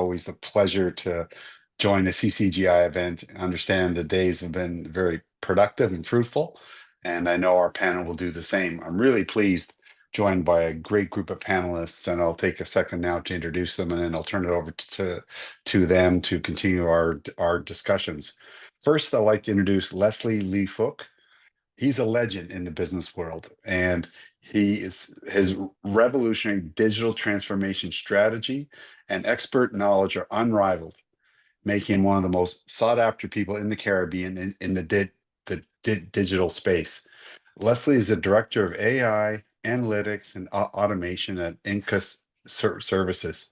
always a pleasure to join the CCGI event. I understand the days have been very productive and fruitful, and I know our panel will do the same. I'm really pleased, joined by a great group of panelists, and I'll take a second now to introduce them, and then I'll turn it over to them to continue our discussions. First, I'd like to introduce Leslie Lee Fook. He's a legend in the business world, and his revolutionary digital transformation strategy and expert knowledge are unrivaled, making him one of the most sought after people in the Caribbean in the digital space. Leslie is the director of AI, analytics, and automation at INCUS Services.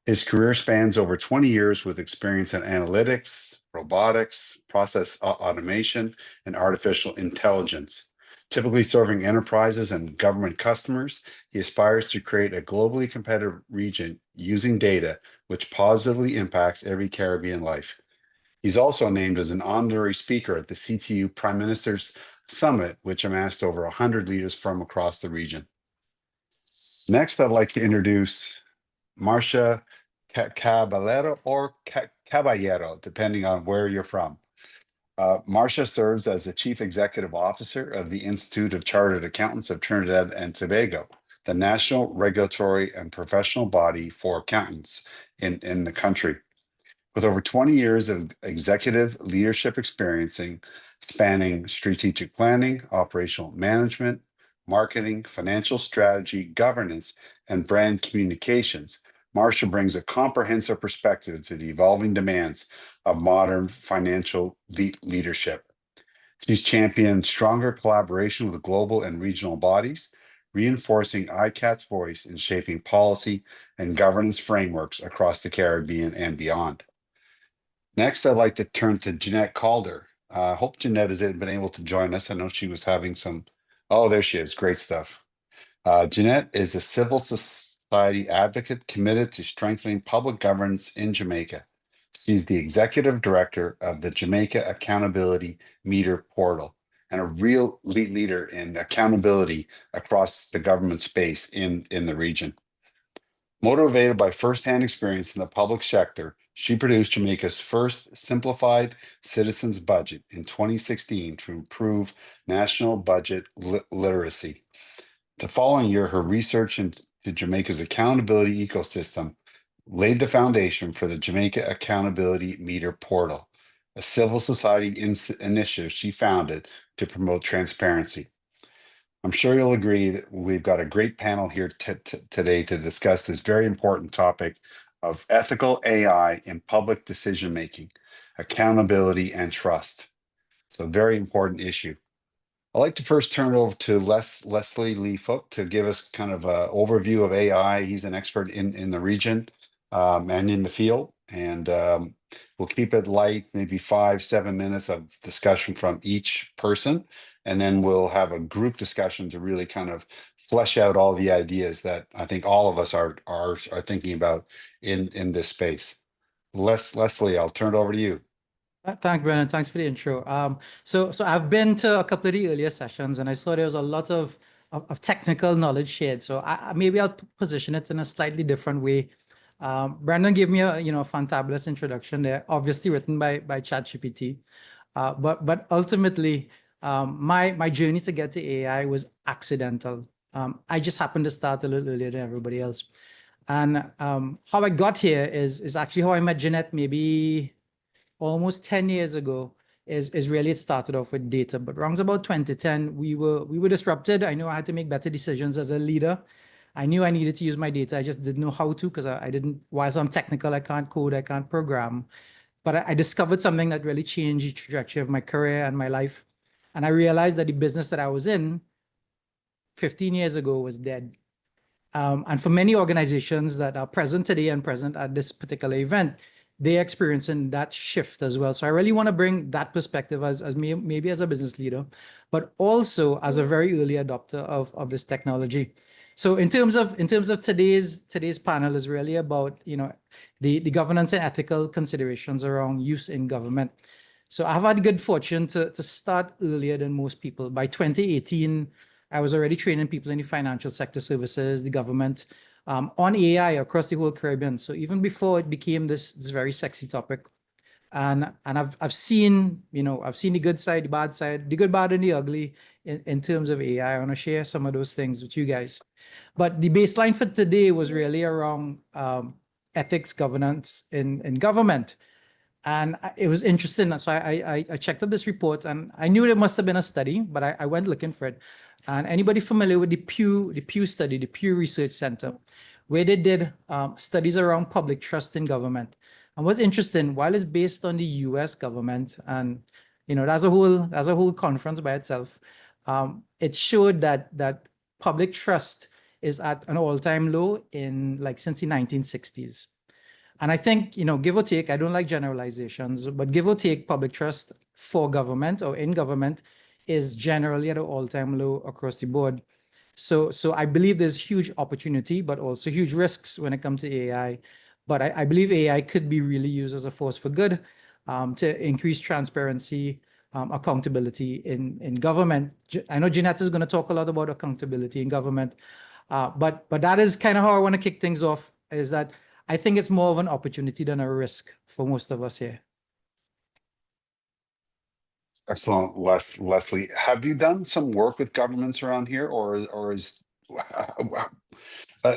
His career spans over 20 years with experience in analytics, robotics, process automation, and artificial intelligence. Typically serving enterprises and government customers, he aspires to create a globally competitive region using data which positively impacts every Caribbean life. He's also named as an honorary speaker at the CTU Prime Minister's Summit, which amassed over 100 leaders from across the region. Next, I'd like to introduce Marsha Caballero or Caballero, depending on where you're from. Marsha serves as the Chief Executive Officer of the Institute of Chartered Accountants of Trinidad and Tobago, the national regulatory and professional body for accountants in the country. With over 20 years of executive leadership experience spanning strategic planning, operational management, marketing, financial strategy, governance, and brand communications, Marsha brings a comprehensive perspective to the evolving demands of modern financial leadership. She's championed stronger collaboration with global and regional bodies, reinforcing ICATT's voice in shaping policy and governance frameworks across the Caribbean and beyond. Next, I'd like to turn to Jeanette Calder. I hope Jeanette has been able to join us. I know she was having some, oh, there she is, great stuff. Jeanette is a civil society advocate committed to strengthening public governance in Jamaica. She's the executive director of the Jamaica Accountability Meter Portal and a real leader in accountability across the government space in the region. Motivated by firsthand experience in the public sector, she produced Jamaica's first simplified citizens budget in 2016 to improve national budget literacy. The following year, her research into Jamaica's accountability ecosystem laid the foundation for the Jamaica Accountability Meter Portal, a civil society initiative she founded to promote transparency. I'm sure you'll agree that we've got a great panel here today to discuss this very important topic of ethical AI in public decision-making, accountability, and trust. It's a very important issue. I'd like to first turn it over to Leslie Lee Fook to give us kind of an overview of AI. He's an expert in the region and in the field. And we'll keep it light, maybe 5-7 minutes of discussion from each person. And then we'll have a group discussion to really kind of flesh out all the ideas that I think all of us are thinking about in this space. Leslie, I'll turn it over to you. Thanks, Brennan. Thanks for the intro. So I've been to a couple of the earlier sessions, and I saw there was a lot of technical knowledge shared. So maybe I'll position it in a slightly different way. Brandon gave me a fantabulous introduction there, obviously written by ChatGPT. But ultimately, my journey to get to AI was accidental. I just happened to start a little earlier than everybody else. And how I got here is actually how I met Jeanette maybe almost 10 years ago. Is really it started off with data, but around about 2010, we were disrupted. I knew I had to make better decisions as a leader. I knew I needed to use my data. I just didn't know how to because I didn't, whilst I'm technical, I can't code, I can't program. But I discovered something that really changed the trajectory of my career and my life. And I realized that the business that I was in 15 years ago was dead. And for many organizations that are present today and present at this particular event, they're experiencing that shift as well. So I really want to bring that perspective as maybe as a business leader, but also as a very early adopter of this technology. So in terms of today's panel is really about the governance and ethical considerations around use in government. So I've had good fortune to start earlier than most people. By 2018, I was already training people in the financial sector services, the government, on AI across the whole Caribbean. So even before it became this very sexy topic, and I've seen, I've seen the good side, the bad side, the good, bad, and the ugly in terms of AI. I want to share some of those things with you guys. But the baseline for today was really around ethics, governance in government. And it was interesting. So I checked out this report, and I knew there must have been a study, but I went looking for it. And anybody familiar with the Pew study, the Pew Research Center, where they did studies around public trust in government. And what's interesting, while it's based on the US government, and that's a whole conference by itself, it showed that public trust is at an all-time low since the 1960s. And I think, give or take, I don't like generalizations, but give or take, public trust for government or in government is generally at an all-time low across the board. So I believe there's huge opportunity, but also huge risks when it comes to AI. But I believe AI could be really used as a force for good, to increase transparency, accountability in government. I know Jeanette is going to talk a lot about accountability in government, but that is kind of how I want to kick things off, is that I think it's more of an opportunity than a risk for most of us here. Excellent, Leslie. Have you done some work with governments around here, or is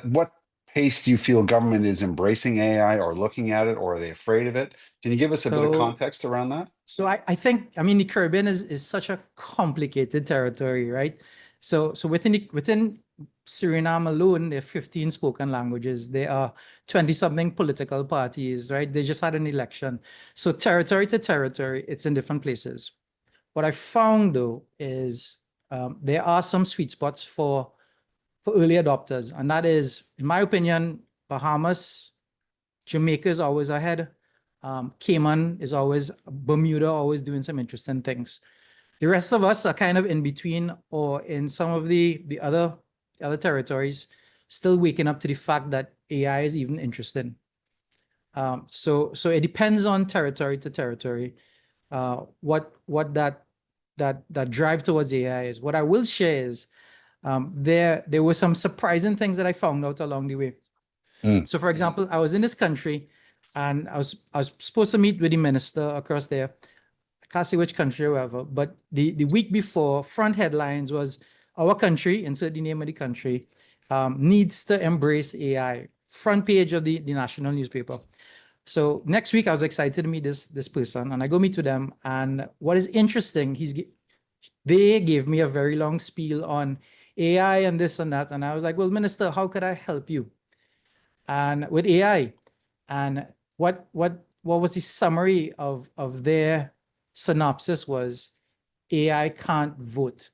what pace do you feel government is embracing AI or looking at it, or are they afraid of it? Can you give us a bit of context around that? So I think, the Caribbean is such a complicated territory, right? So within Suriname alone, there are 15 spoken languages. There are 20-something political parties, right? They just had an election. So territory to territory, it's in different places. What I found, though, is there are some sweet spots for early adopters. And that is, in my opinion, Bahamas, Jamaica is always ahead. Cayman is always, Bermuda always doing some interesting things. The rest of us are kind of in between, or in some of the other territories, still waking up to the fact that AI is even interesting. So it depends on territory to territory, what that drive towards AI is. What I will share is there were some surprising things that I found out along the way. So, for example, I was in this country, and I was supposed to meet with the minister across there. I can't say which country or whatever, but the week before, front headlines was, our country, insert the name of the country, needs to embrace AI. Front page of the national newspaper. So next week, I was excited to meet this person, and I go meet with them. And what is interesting, they gave me a very long spiel on AI and this and that. And I was like, well, Minister, how could I help you? And with AI, and what was the summary of their synopsis was, AI can't vote.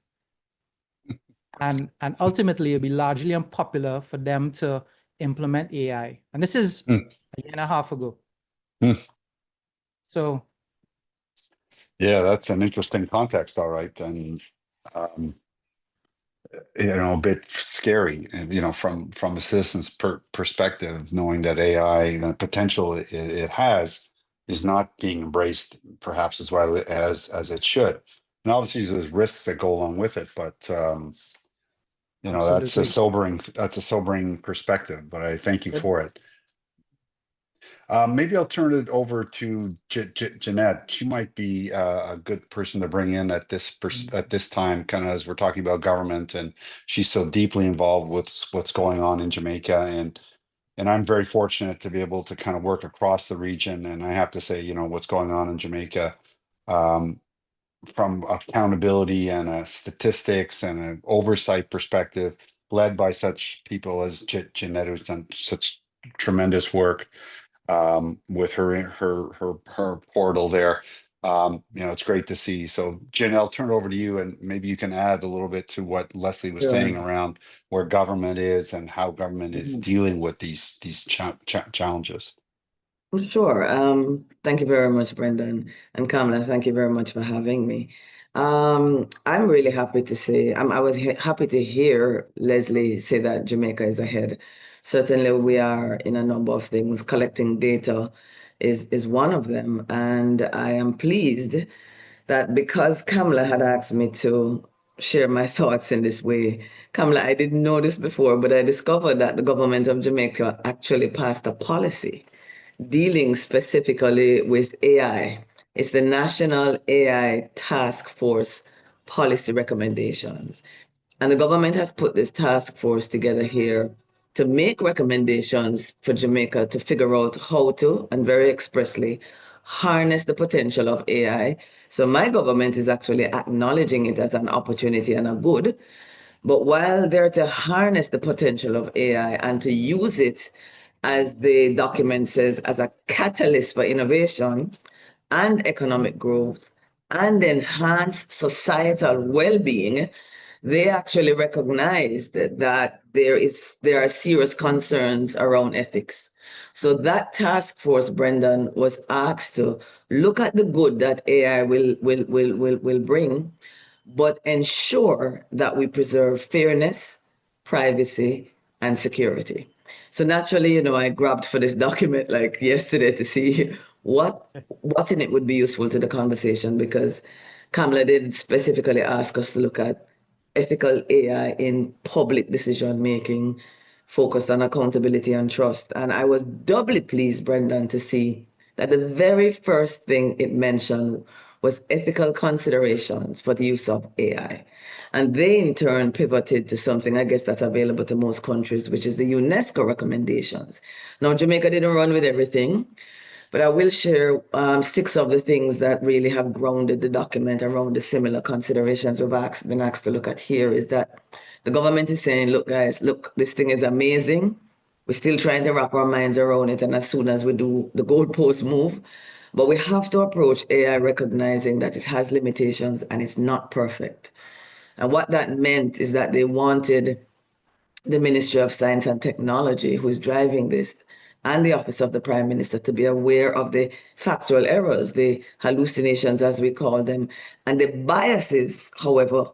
And ultimately, it'll be largely unpopular for them to implement AI. And this is a year and a half ago. So, yeah, that's an interesting context. All right. And, a bit scary, from a citizen's perspective, knowing that AI, the potential it has, is not being embraced perhaps as well as it should. And obviously there's risks that go along with it, but that's a sobering perspective, but I thank you for it. Maybe I'll turn it over to Jeanette. She might be a good person to bring in at this time, kind of as we're talking about government, and she's so deeply involved with what's going on in Jamaica, and I'm very fortunate to be able to kind of work across the region. And I have to say, what's going on in Jamaica, from accountability and statistics and an oversight perspective, led by such people as Jeanette, who's done such tremendous work with her portal there. It's great to see. So Jen, I'll turn it over to you, and maybe you can add a little bit to what Leslie was saying around where government is and how government is dealing with these challenges. Sure. Thank you very much, Brendan, and Kamala. Thank you very much for having me. I'm really happy to say, I was happy to hear Leslie say that Jamaica is ahead. Certainly, we are in a number of things. Collecting data is one of them, and I am pleased that because Kamala had asked me to share my thoughts in this way. Kamala, I didn't know this before, but I discovered that the government of Jamaica actually passed a policy dealing specifically with AI. It's the National AI Task Force Policy Recommendations. And the government has put this task force together here to make recommendations for Jamaica to figure out how to, and very expressly, harness the potential of AI. So my government is actually acknowledging it as an opportunity and a good. But while they're to harness the potential of AI and to use it, as the document says, as a catalyst for innovation and economic growth and enhance societal well-being, they actually recognized that there are serious concerns around ethics. So that task force, Brendan, was asked to look at the good that AI will bring, but ensure that we preserve fairness, privacy, and security. So naturally, I grabbed for this document like yesterday to see what in it would be useful to the conversation, because Kamala did specifically ask us to look at ethical AI in public decision making, focused on accountability and trust. And I was doubly pleased, Brendan, to see that the very first thing it mentioned was ethical considerations for the use of AI. And they in turn pivoted to something I guess that's available to most countries, which is the UNESCO recommendations. Now, Jamaica didn't run with everything, but I will share 6 of the things that really have grounded the document around the similar considerations we've been asked to look at here. Is that the government is saying, look, guys, look, this thing is amazing. We're still trying to wrap our minds around it. And as soon as we do, the goalposts move. But we have to approach AI recognizing that it has limitations and it's not perfect. And what that meant is that they wanted the Ministry of Science and Technology, who is driving this, and the Office of the Prime Minister to be aware of the factual errors, the hallucinations, as we call them, and the biases, however,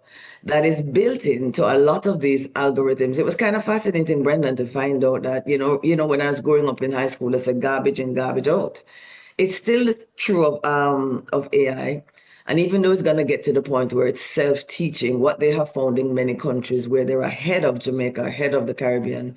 that is built into a lot of these algorithms. It was kind of fascinating, Brendan, to find out that, when I was growing up in high school, I said garbage in, garbage out. It's still true of AI. And even though it's going to get to the point where it's self-teaching, what they have found in many countries where they're ahead of Jamaica, ahead of the Caribbean,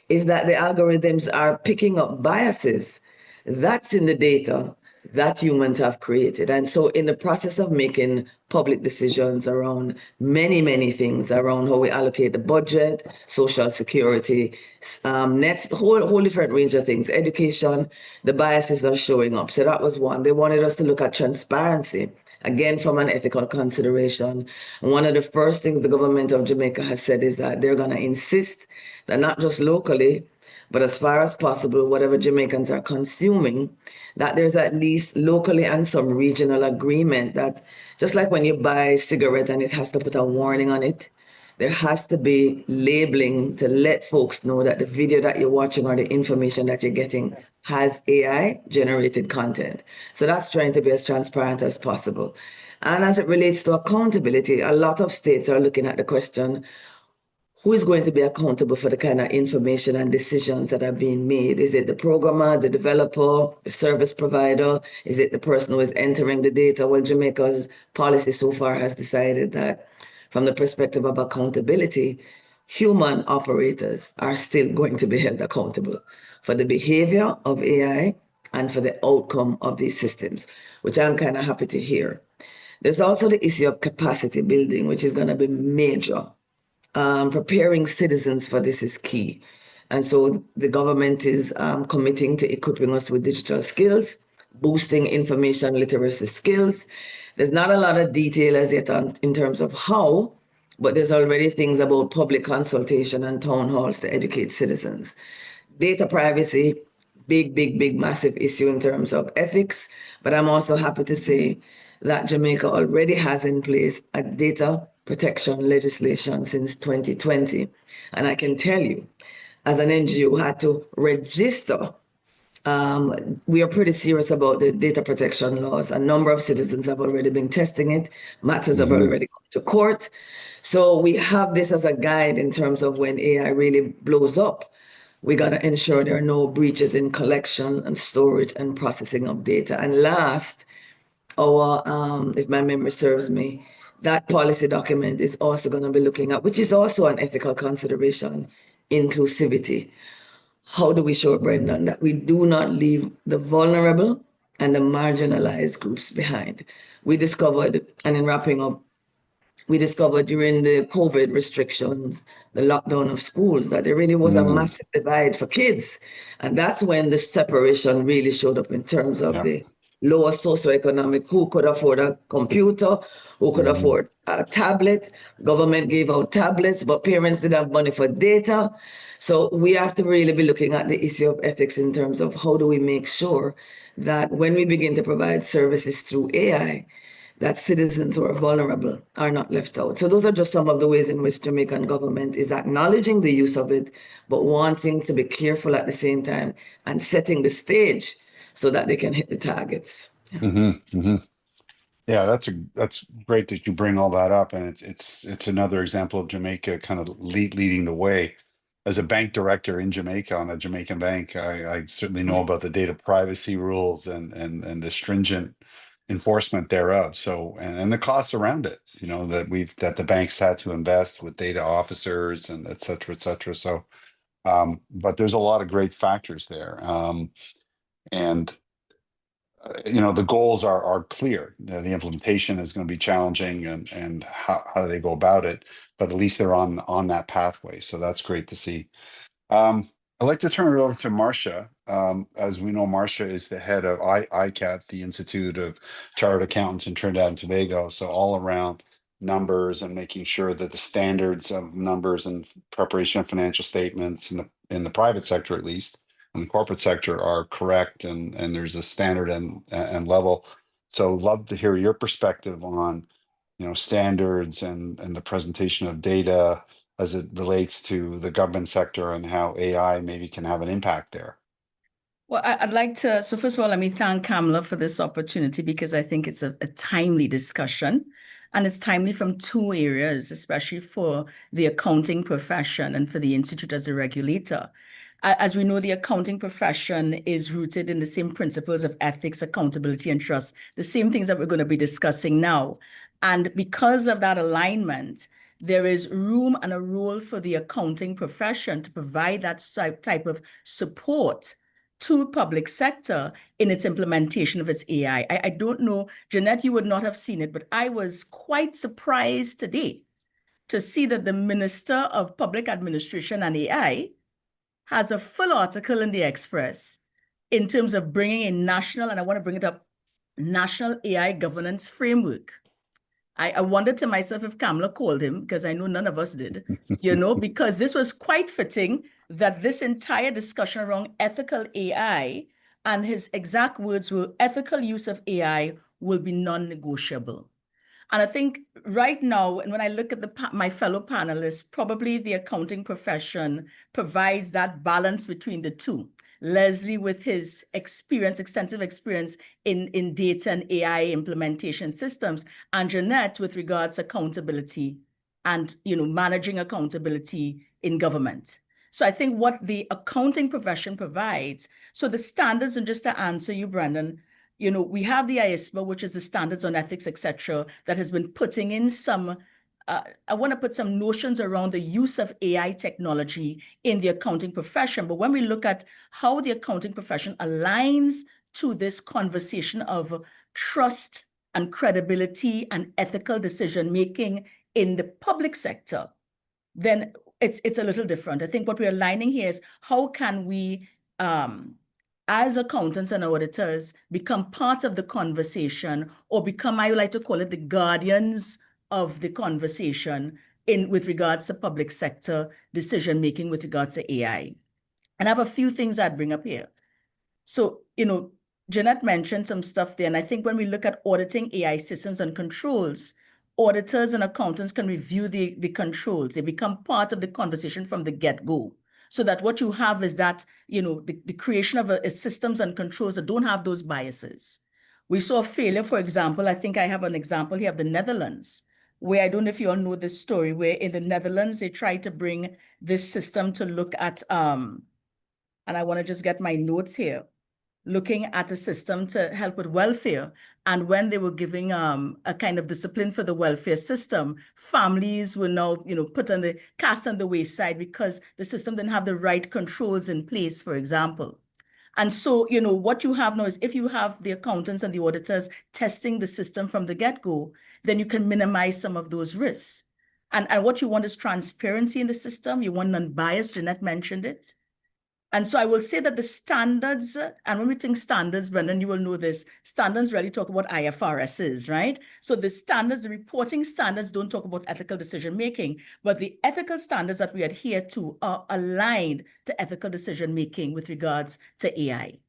is that the algorithms are picking up biases. That's in the data that humans have created. And so in the process of making public decisions around many, many things, around how we allocate the budget, social security, whole different range of things, education, the biases are showing up. So that was one. They wanted us to look at transparency, again, from an ethical consideration. And one of the first things the government of Jamaica has said is that they're going to insist that not just locally, but as far as possible, whatever Jamaicans are consuming, that there's at least locally and some regional agreement that just like when you buy a cigarette and it has to put a warning on it, there has to be labeling to let folks know that the video that you're watching or the information that you're getting has AI generated content. So that's trying to be as transparent as possible. And as it relates to accountability, a lot of states are looking at the question, who is going to be accountable for the kind of information and decisions that are being made? Is it the programmer, the developer, the service provider? Is it the person who is entering the data? Well, Jamaica's policy so far has decided that from the perspective of accountability, human operators are still going to be held accountable for the behavior of AI and for the outcome of these systems, which I'm kind of happy to hear. There's also the issue of capacity building, which is going to be major. Preparing citizens for this is key. And so the government is committing to equipping us with digital skills, boosting information literacy skills. There's not a lot of detail as yet in terms of how, but there's already things about public consultation and town halls to educate citizens. Data privacy, big, massive issue in terms of ethics. But I'm also happy to say that Jamaica already has in place a data protection legislation since 2020. And I can tell you, as an NGO who had to register, we are pretty serious about the data protection laws. A number of citizens have already been testing it. Matters have already gone to court. So we have this as a guide in terms of when AI really blows up. We got to ensure there are no breaches in collection and storage and processing of data. And last, if my memory serves me, that policy document is also going to be looking at, which is also an ethical consideration, inclusivity. How do we show, Brendan, that we do not leave the vulnerable and the marginalized groups behind? We discovered, and in wrapping up, we discovered during the COVID restrictions, the lockdown of schools, that there really was a massive divide for kids. And that's when the separation really showed up in terms of the lower socioeconomic, who could afford a computer, who could afford a tablet. Government gave out tablets, but parents didn't have money for data. So we have to really be looking at the issue of ethics in terms of how do we make sure that when we begin to provide services through AI, that citizens who are vulnerable are not left out. So those are just some of the ways in which Jamaican government is acknowledging the use of it, but wanting to be careful at the same time and setting the stage so that they can hit the targets. Yeah, that's great that you bring all that up, and it's another example of Jamaica kind of leading the way. As a bank director in Jamaica on a Jamaican bank, I certainly know about the data privacy rules and the stringent enforcement thereof. So and the costs around it, you know, that the banks had to invest with data officers and et cetera, et cetera. So but there's a lot of great factors there. And you know, the goals are clear. The implementation is going to be challenging, and how do they go about it? But at least they're on that pathway. So that's great to see. I'd like to turn it over to Marsha. As we know, Marsha is the head of ICATT, the Institute of Chartered Accountants in Trinidad and Tobago. So all around numbers and making sure that the standards of numbers and preparation of financial statements in the private sector, at least, and the corporate sector, are correct, and there's a standard and level. So love to hear your perspective on, you know, standards and the presentation of data as it relates to the government sector and how AI maybe can have an impact there. Well, I'd like to, so first of all, let me thank Kamala for this opportunity, because I think it's a timely discussion, and it's timely from two areas, especially for the accounting profession and for the Institute as a regulator. As we know, the accounting profession is rooted in the same principles of ethics, accountability, and trust, the same things that we're going to be discussing now. And because of that alignment, there is room and a role for the accounting profession to provide that type of support to public sector in its implementation of its AI. I don't know, Jeanette, you would not have seen it, but I was quite surprised today to see that the Minister of Public Administration and AI has a full article in the Express in terms of bringing a national, and I want to bring it up, national AI governance framework. I wondered to myself if Kamala called him, because I know none of us did, you know, because this was quite fitting that this entire discussion around ethical AI, and his exact words were, ethical use of AI will be non-negotiable. And I think right now, and when I look at my fellow panelists, probably the accounting profession provides that balance between the two. Leslie, with his experience, extensive experience in data and AI implementation systems, and Jeanette with regards to accountability and, you know, managing accountability in government. So I think what the accounting profession provides, so the standards, and just to answer you, Brendan, you know, we have the ISBA, which is the standards on ethics, etc., that has been putting in some, I want to put some notions around the use of AI technology in the accounting profession. But when we look at how the accounting profession aligns to this conversation of trust and credibility and ethical decision-making in the public sector, then it's a little different. I think what we're aligning here is how can we, as accountants and auditors, become part of the conversation, or become, I would like to call it, the guardians of the conversation with regards to public sector decision-making with regards to AI. And I have a few things I'd bring up here. So, you know, Jeanette mentioned some stuff there, and I think when we look at auditing AI systems and controls, auditors and accountants can review the controls. They become part of the conversation from the get-go. So that what you have is that, you know, the creation of systems and controls that don't have those biases. We saw a failure, for example, I think I have an example here of the Netherlands, where I don't know if you all know this story, where in the Netherlands, they tried to bring this system to look at, and I want to just get my notes here, looking at a system to help with welfare. And when they were giving a kind of discipline for the welfare system, families were now, put on the cast on the wayside because the system didn't have the right controls in place, for example. And so, what you have now is if you have the accountants and the auditors testing the system from the get-go, then you can minimize some of those risks. And what you want is transparency in the system. You want unbiased. Jeanette mentioned it. And so I will say that the standards, and when we think standards, Brendan, you will know this, standards really talk about IFRSs, right? So the standards, the reporting standards don't talk about ethical decision-making, but the ethical standards that we adhere to are aligned to ethical decision-making with regards to AI.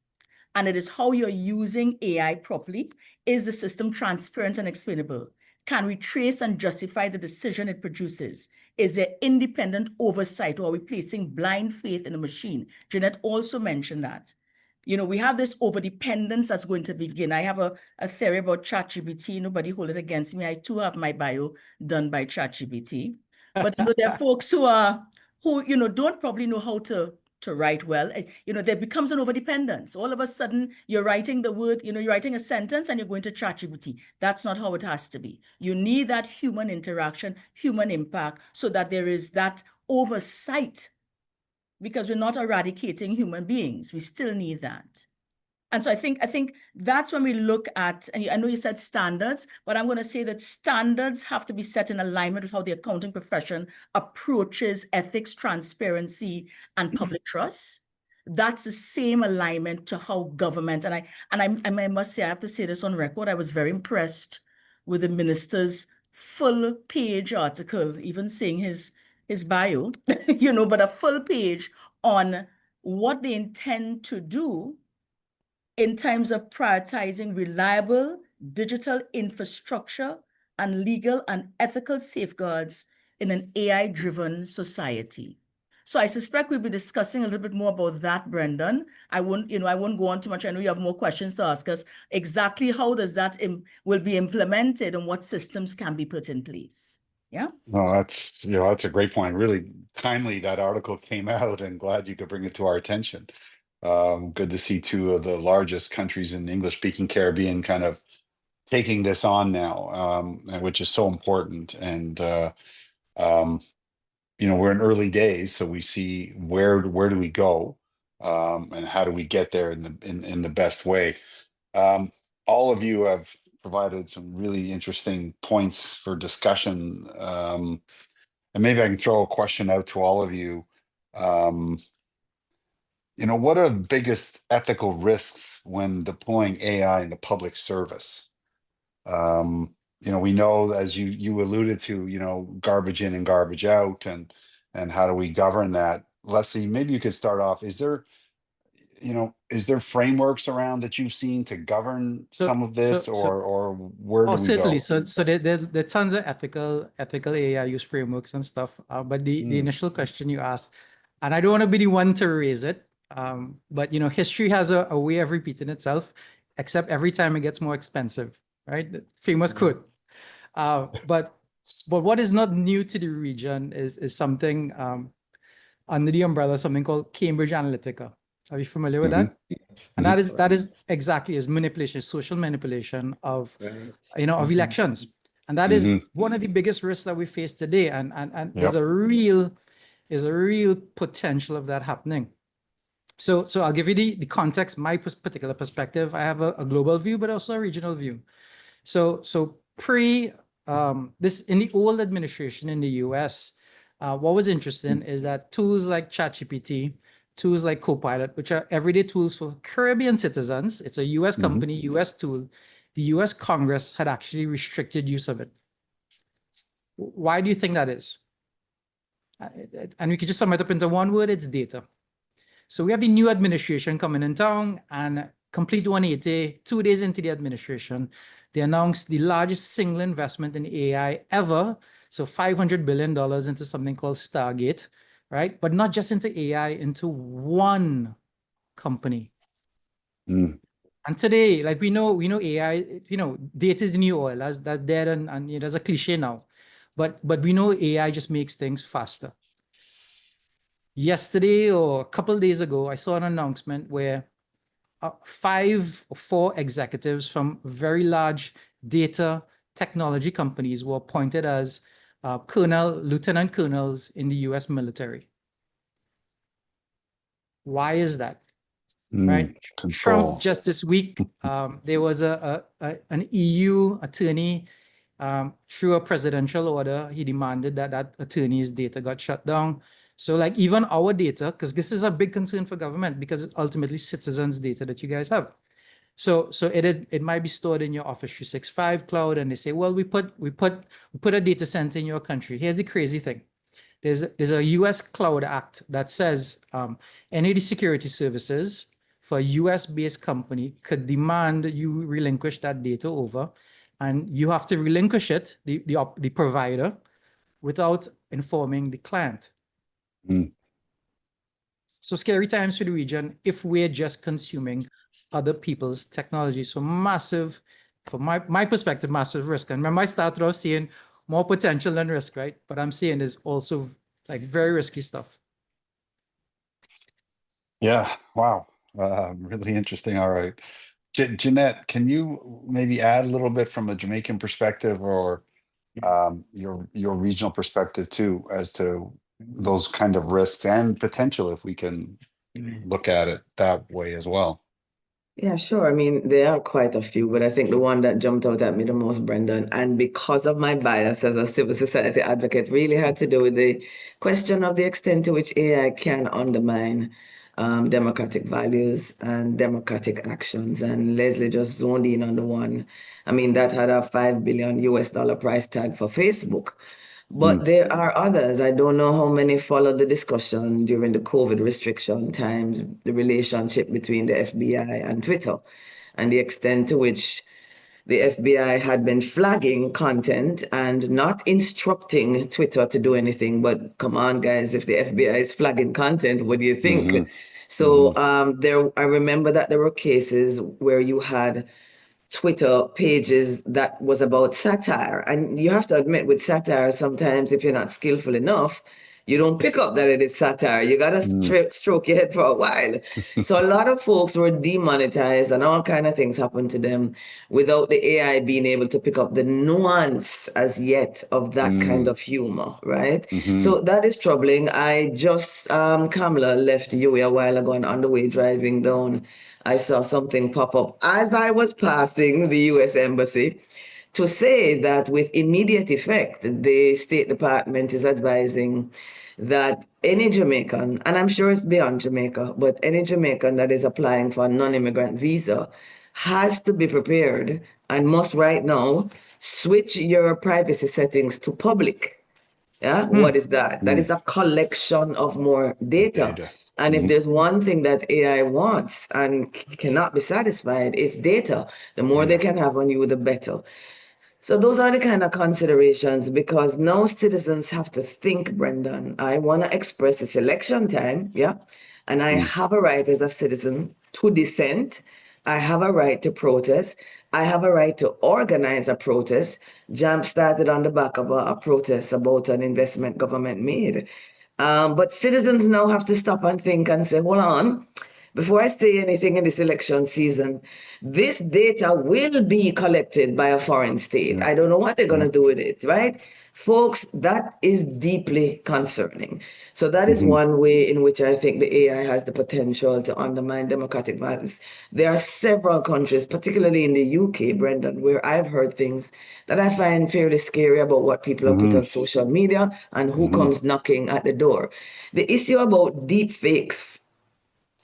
And it is how you're using AI properly. Is the system transparent and explainable? Can we trace and justify the decision it produces? Is there independent oversight, or are we placing blind faith in a machine? Jeanette also mentioned that. We have this overdependence that's going to begin. I have a theory about ChatGPT. Nobody hold it against me. I too have my bio done by ChatGPT. But there are folks who don't probably know how to write well. There becomes an overdependence. All of a sudden, you're writing the word, you're writing a sentence and you're going to ChatGPT. That's not how it has to be. You need that human interaction, human impact, so that there is that oversight, because we're not eradicating human beings. We still need that. And so I think that's when we look at, and I know you said standards, but I'm going to say that standards have to be set in alignment with how the accounting profession approaches ethics, transparency, and public trust. That's the same alignment to how government, and I must say, I have to say this on record, I was very impressed with the minister's full page article, even saying his bio, but a full page on what they intend to do in terms of prioritizing reliable digital infrastructure and legal and ethical safeguards in an AI-driven society. So I suspect we'll be discussing a little bit more about that, Brendan. I won't go on too much. I know you have more questions to ask us. Exactly how does that will be implemented, and what systems can be put in place? Yeah. Well, that's a great point. Really timely that article came out, and glad you could bring it to our attention. Good to see two of the largest countries in the English-speaking Caribbean kind of taking this on now, which is so important. And we're in early days, so we see where do we go, and how do we get there in the best way. All of you have provided some really interesting points for discussion, and maybe I can throw a question out to all of you. What are the biggest ethical risks when deploying AI in the public service? We know, as you alluded to, garbage in and garbage out, and how do we govern that? Leslie, maybe you could start off. Is there frameworks around that you've seen to govern some of this, or where do we certainly. go? So there are tons of ethical AI use frameworks and stuff. But the initial question you asked, and I don't want to be the one to raise it, but history has a way of repeating itself, except every time it gets more expensive, right? The famous quote. But what is not new to the region is something under the umbrella, something called Cambridge Analytica. Are you familiar with that? And that is exactly as manipulation, social manipulation of of elections, and that is one of the biggest risks that we face today. And there's a real potential of that happening. So I'll give you the context, my particular perspective. I have a global view, but also a regional view. So this, in the old administration in the US, what was interesting is that tools like ChatGPT, tools like Copilot, which are everyday tools for Caribbean citizens, it's a US company, US tool, the US Congress had actually restricted use of it. Why do you think that is? And we could just sum it up into one word: it's data. So we have the new administration coming in town, and complete 180, 2 days into the administration, they announced the largest single investment in AI ever. So $500 billion into something called Stargate, right? But not just into AI, into one company. And today, like we know AI, data is the new oil. That's dead, and there's a cliche now. But we know AI just makes things faster. Yesterday or a couple of days ago, I saw an announcement where 4 executives from very large data technology companies were appointed as lieutenant colonels in the US military. Why is that? Right? Control. Trump just this week, there was an EU attorney through a presidential order. He demanded that attorney's data got shut down. So like even our data, because this is a big concern for government because it's ultimately citizens' data that you guys have. So it might be stored in your Office 365 cloud, and they say, well, we put a data center in your country. Here's the crazy thing. There's a US Cloud Act that says any of the security services for a US-based company could demand you relinquish that data over, and you have to relinquish it, the provider, without informing the client. So scary times for the region if we're just consuming other people's technology. So massive, from my perspective, massive risk. And remember, I started off seeing more potential than risk, right? But I'm seeing there's also like very risky stuff. Yeah, wow. Really interesting. All right. Jeanette, can you maybe add a little bit from a Jamaican perspective or your regional perspective too, as to those kind of risks and potential, if we can look at it that way as well? Yeah, sure. I mean, there are quite a few, but I think the one that jumped out at me the most, Brendan, and because of my bias as a civil society advocate, really had to do with the question of the extent to which AI can undermine democratic values and democratic actions. And Leslie just zoned in on the one. I mean, that had a $5 billion US price tag for Facebook. But there are others. I don't know how many followed the discussion during the COVID restriction times, the relationship between the FBI and Twitter, and the extent to which the FBI had been flagging content and not instructing Twitter to do anything. But come on, guys, if the FBI is flagging content, what do you think? So I remember that there were cases where you had Twitter pages that was about satire. And you have to admit, with satire, sometimes if you're not skillful enough, you don't pick up that it is satire. You got to stroke your head for a while. So a lot of folks were demonetized and all kind of things happened to them without the AI being able to pick up the nuance as yet of that kind of humor, right? So that is troubling. I just, Kamala left UAE a while ago and on the way driving down, I saw something pop up as I was passing the US Embassy to say that with immediate effect, the State Department is advising that any Jamaican, and I'm sure it's beyond Jamaica, but any Jamaican that is applying for a non-immigrant visa has to be prepared and must right now switch your privacy settings to public. Yeah, what is that? That is a collection of more data. And if there's one thing that AI wants and cannot be satisfied, it's data. The more they can have on you, the better. So those are the kind of considerations because now citizens have to think, Brendan, I want to express it's election time, yeah? And I have a right as a citizen to dissent. I have a right to protest. I have a right to organize a protest. Jump started on the back of a protest about an investment government made. But citizens now have to stop and think and say, hold on, before I say anything in this election season, this data will be collected by a foreign state. I don't know what they're going to do with it, right? Folks, that is deeply concerning. So that is one way in which I think the AI has the potential to undermine democratic values. There are several countries, particularly in the UK, Brendan, where I've heard things that I find fairly scary about what people have put on social media and who comes knocking at the door. The issue about deep fakes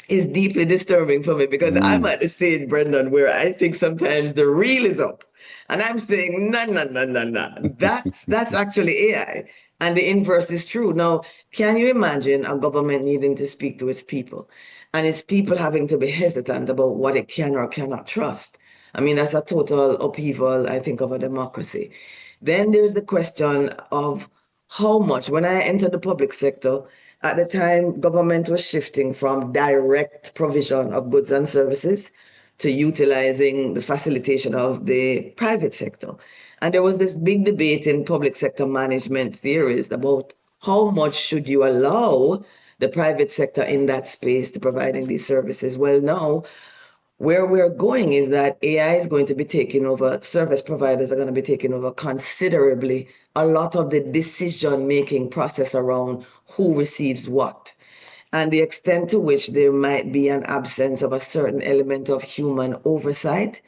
is deeply disturbing for me because I'm at the stage, Brendan, where I think sometimes the reel is up. And I'm saying, no, no, no, no, no. That's actually AI. And the inverse is true. Now, can you imagine a government needing to speak to its people and its people having to be hesitant about what it can or cannot trust? I mean, that's a total upheaval, I think, of a democracy. Then there's the question of how much, when I entered the public sector, at the time, government was shifting from direct provision of goods and services to utilizing the facilitation of the private sector. And there was this big debate in public sector management theories about how much should you allow the private sector in that space to providing these services. Well, now Where we're going is that AI is going to be taking over, service providers are going to be taking over considerably a lot of the decision-making process around who receives what. And the extent to which there might be an absence of a certain element of human oversight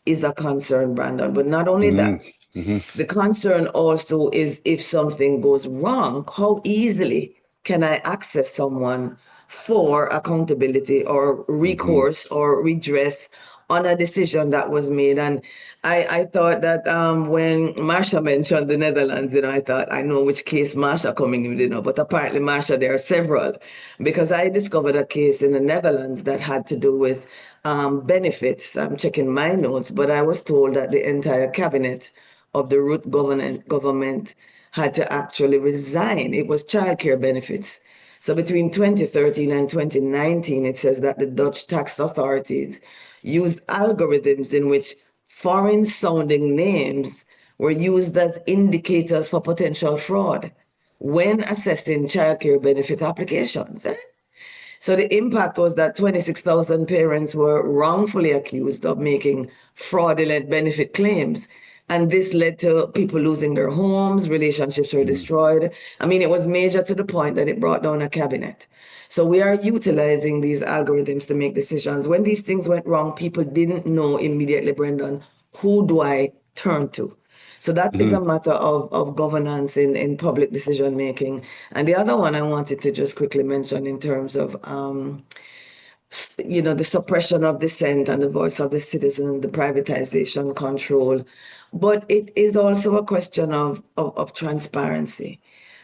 is a concern, Brandon. But not only that, the concern also is if something goes wrong, how easily can I access someone for accountability or recourse or redress on a decision that was made? And I thought that when Marsha mentioned the Netherlands, I thought, I know which case Marsha coming with, but apparently Marsha, there are several, because I discovered a case in the Netherlands that had to do with benefits. I'm checking my notes, but I was told that the entire cabinet of the root government had to actually resign. It was childcare benefits. So between 2013 and 2019, it says that the Dutch tax authorities used algorithms in which foreign sounding names were used as indicators for potential fraud when assessing childcare benefit applications. So the impact was that 26,000 parents were wrongfully accused of making fraudulent benefit claims. And this led to people losing their homes, relationships were destroyed. I mean, it was major to the point that it brought down a cabinet. So we are utilizing these algorithms to make decisions. When these things went wrong, people didn't know immediately, Brendan, who do I turn to? So that is a matter of governance in public decision making. And the other one I wanted to just quickly mention in terms of the suppression of dissent and the voice of the citizen, the privatization control. But it is also a question of transparency.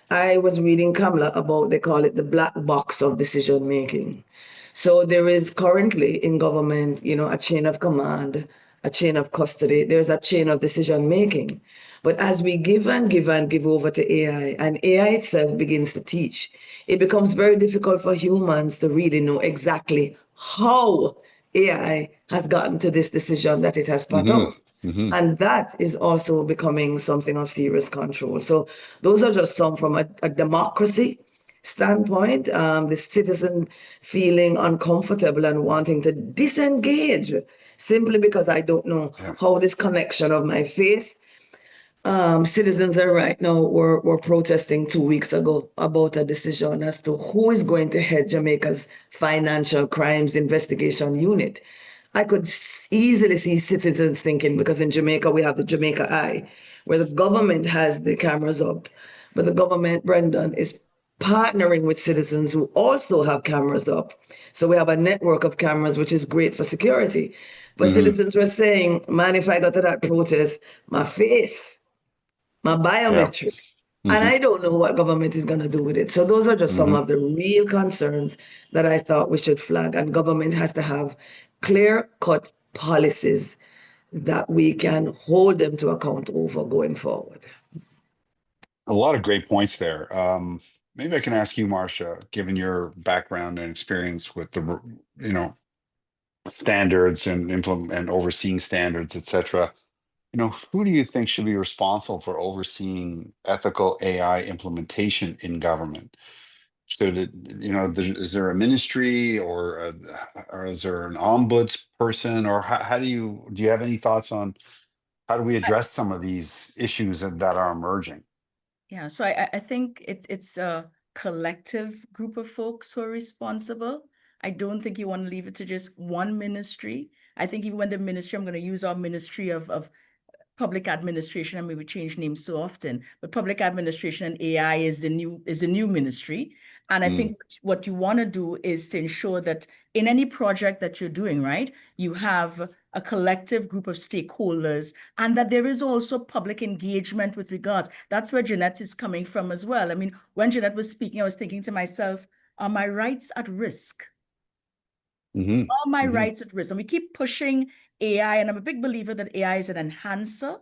I was reading Kamala about, they call it the black box of decision making. So there is currently in government, a chain of command, a chain of custody, there's a chain of decision making. But as we give and give and give over to AI, and AI itself begins to teach, it becomes very difficult for humans to really know exactly how AI has gotten to this decision that it has put out. And that is also becoming something of serious control. So those are just some from a democracy standpoint, the citizen feeling uncomfortable and wanting to disengage simply because I don't know how this connection of my face. Citizens are right now were protesting 2 weeks ago about a decision as to who is going to head Jamaica's financial crimes investigation unit. I could easily see citizens thinking, because in Jamaica we have the Jamaica Eye, where the government has the cameras up, but the government, Brendan, is partnering with citizens who also have cameras up. So we have a network of cameras, which is great for security. But citizens were saying, man, if I go to that protest, my face, my biometric, and I don't know what government is going to do with it. So those are just some of the real concerns that I thought we should flag. And government has to have clear-cut policies that we can hold them to account over going forward. A lot of great points there. Maybe I can ask you, Marsha, given your background and experience with the, standards and implement and overseeing standards, et cetera. Who do you think should be responsible for overseeing ethical AI implementation in government? Should it, is there a ministry or is there an ombuds person, or how do you have any thoughts on how do we address some of these issues that are emerging? Yeah, so I think it's a collective group of folks who are responsible. I don't think you want to leave it to just one ministry. I think even when the ministry, I'm going to use our Ministry of Public Administration, and maybe change names so often, but Public Administration and AI is the new ministry. And I think what you want to do is to ensure that in any project that you're doing, right, you have a collective group of stakeholders, and that there is also public engagement with regards. That's where Jeanette is coming from as well. I mean, when Jeanette was speaking, I was thinking to myself, are my rights at risk? Are my rights at risk? And we keep pushing AI, and I'm a big believer that AI is an enhancer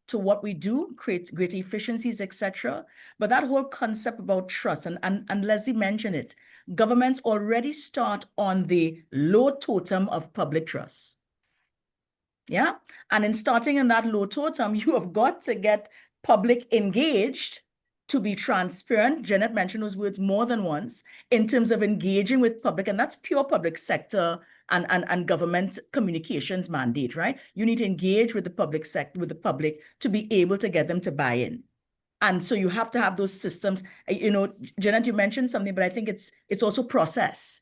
to what we do, create great efficiencies, etc. But that whole concept about trust, and Leslie mentioned it, governments already start on the low totem of public trust. Yeah. And in starting in that low totem, you have got to get public engaged to be transparent. Jeanette mentioned those words more than once in terms of engaging with public, and that's pure public sector and government communications mandate, right? You need to engage with the public sector, with the public, to be able to get them to buy in. And so you have to have those systems. You know, Jeanette, you mentioned something, but I think it's also process.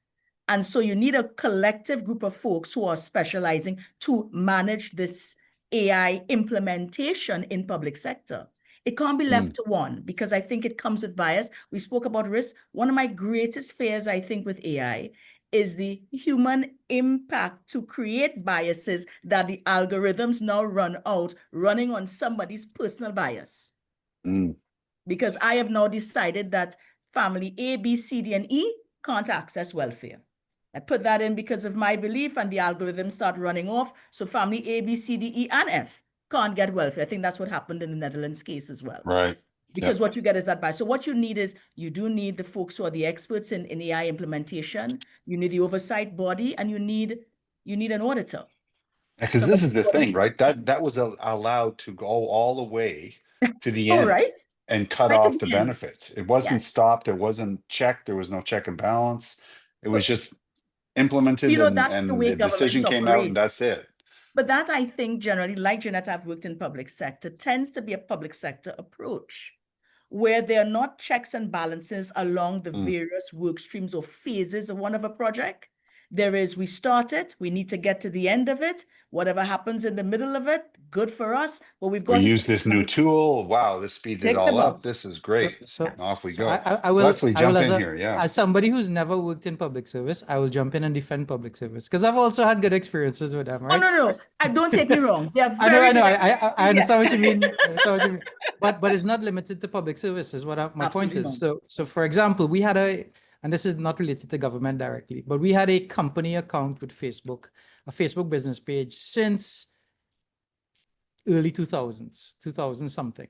And so you need a collective group of folks who are specializing to manage this AI implementation in public sector. It can't be left to one, because I think it comes with bias. We spoke about risk. One of my greatest fears, I think, with AI is the human impact to create biases that the algorithms now run out, running on somebody's personal bias. Because I have now decided that family A, B, C, D, and E can't access welfare. I put that in because of my belief, and the algorithms start running off. So family A, B, C, D, E, and F can't get welfare. I think that's what happened in the Netherlands case as well. Right. Because what you get is that bias. So what you need is, you do need the folks who are the experts in AI implementation. You need the oversight body, and you need an auditor. Because this is the thing, right? That was allowed to go all the way to the end right? and cut Right to off the the end. benefits. It wasn't stopped. It wasn't checked. There was no check and balance. It was just implemented, You know, that's the and way the decision governments came out, operate. and that's it. But that, I think, generally, like Jeanette, I've worked in public sector, tends to be a public sector approach, where there are not checks and balances along the various work streams or phases of one of a project. There is, we start it, we need to get to the end of it. Whatever happens in the middle of it, good for us. But we've got We to use this new tool. Wow, this speeded it Take the all up. boat. This is great. So Off we so go. I will Leslie, jump as in a, here. Yeah. as somebody who's never worked in public service, I will jump in and defend public service, because I've also had good experiences with them, Oh, right? no. Don't take me wrong. They are I know, very good. I understand what you mean. I understand what you mean. But it's not limited to public service, is what my point Absolutely is. So for example, we had and this is not related to government directly, but we had a company account with Facebook, a Facebook business page since early 2000s, 2000 something.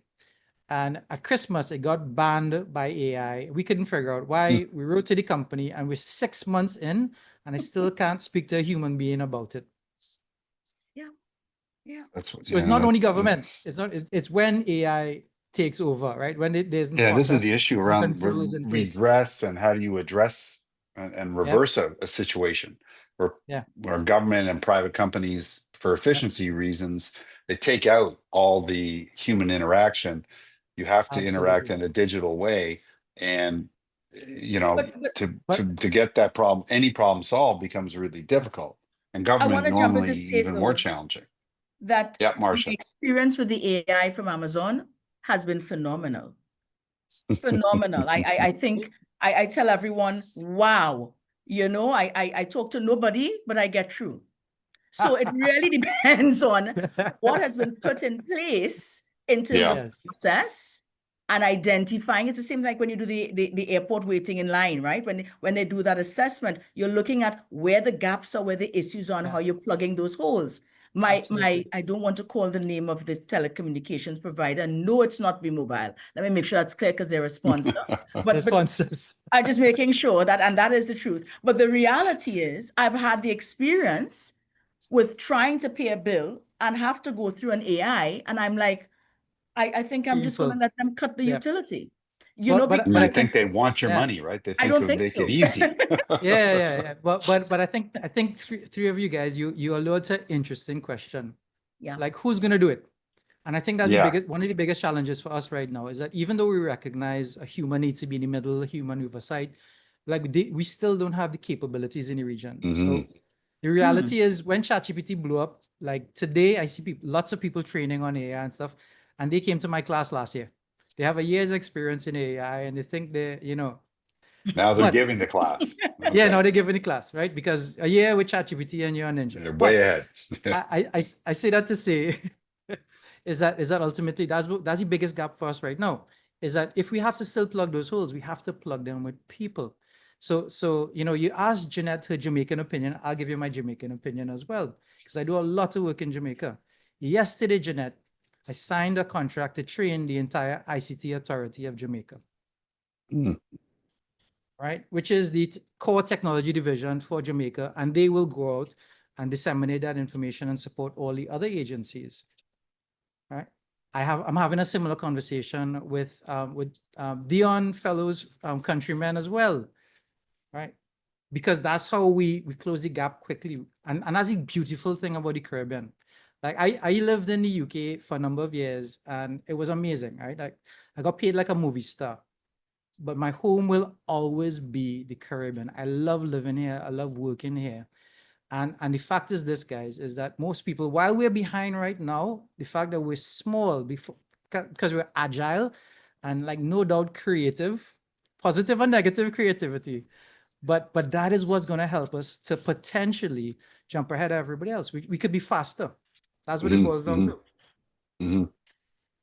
And at Christmas, it got banned by AI. We couldn't figure out why. We wrote to the company, and we're 6 months in, and I still can't speak to a human being about it. Yeah. That's what, So it's not only government. It's when AI takes over, right? When there's this is the issue around redress, and how do you address and reverse a situation where government and private companies, for efficiency reasons, they take out all the human interaction. You have to interact in a digital way, and to get that problem, any problem solved, becomes really difficult, and government normally even more challenging. That Marsha. the experience with the AI from Amazon has been phenomenal. Phenomenal. I think I tell everyone, wow, I talk to nobody, but I get through. So it really depends on what has been put in place in terms of process and identifying. It's the same like when you do the airport waiting in line, right? When they do that assessment, you're looking at where the gaps are, where the issues are, and how you're plugging those holes. I don't want to call the name of the telecommunications provider. No, it's not B-Mobile. Let me make sure that's clear, because they're a sponsor. But I'm just making sure and that is the truth. But the reality is, I've had the experience with trying to pay a bill and have to go through an AI, and I'm like, I think I'm just going to let them cut the utility. But I think they want your money, right? They think I don't it'll think make so. it easy. But I think three of you guys, you alluded to an interesting question. Like, who's gonna do it? And I think that's one of the biggest challenges for us right now, is that even though we recognize a human needs to be in the middle, human oversight, like we still don't have the capabilities in the region. So the reality is, when ChatGPT blew up, like today, I see lots of people training on AI and stuff, and they came to my class last year. They have a year's experience in AI, and they think now they're giving the class. Okay. Now they're giving the class, right? Because a year with ChatGPT and you're a ninja. They're way ahead. I say that to say is that ultimately that's the biggest gap for us right now, is that if we have to still plug those holes, we have to plug them with people. So you asked Jeanette her Jamaican opinion. I'll give you my Jamaican opinion as well, because I do a lot of work in Jamaica. Yesterday, Jeanette, I signed a contract to train the entire ICT Authority of Jamaica. Right, which is the core technology division for Jamaica, and they will go out and disseminate that information and support all the other agencies. Right, I'm having a similar conversation with Dion Fellows countrymen as well. Right, because that's how we close the gap quickly. And that's the beautiful thing about the Caribbean. Like I lived in the UK for a number of years and it was amazing, right? Like I got paid like a movie star, but my home will always be the Caribbean. I love living here. I love working here. And the fact is this, guys, is that most people, while we're behind right now, the fact that we're small because we're agile and like no doubt creative, positive and negative creativity. But that is what's going to help us to potentially jump ahead of everybody else. We could be faster. That's what it boils down to. Mhm.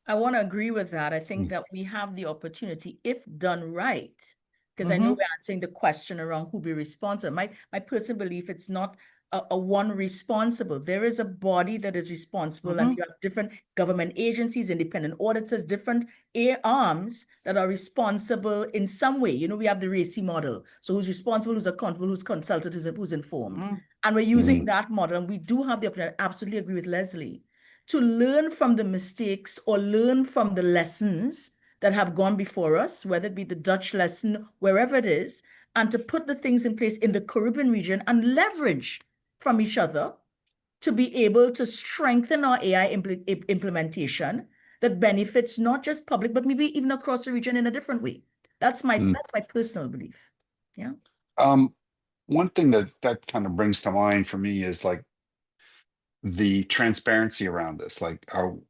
I want to agree with that. I think Mm. that we have the opportunity, if done right, because I know we're answering the question around who be responsible. My personal belief, it's not a one responsible. There is a body that is responsible, and you have different government agencies, independent auditors, different arms that are responsible in some way. You know, we have the RACI model. So who's responsible, who's accountable, who's consulted, who's informed. And we're using that model, and we do have the opportunity. I absolutely agree with Leslie, to learn from the mistakes or learn from the lessons that have gone before us, whether it be the Dutch lesson, wherever it is, and to put the things in place in the Caribbean region and leverage from each other to be able to strengthen our AI implementation that benefits not just public, but maybe even across the region in a different way. That's my personal belief. Yeah. One thing that kind of brings to mind for me is like the transparency around this. Like, how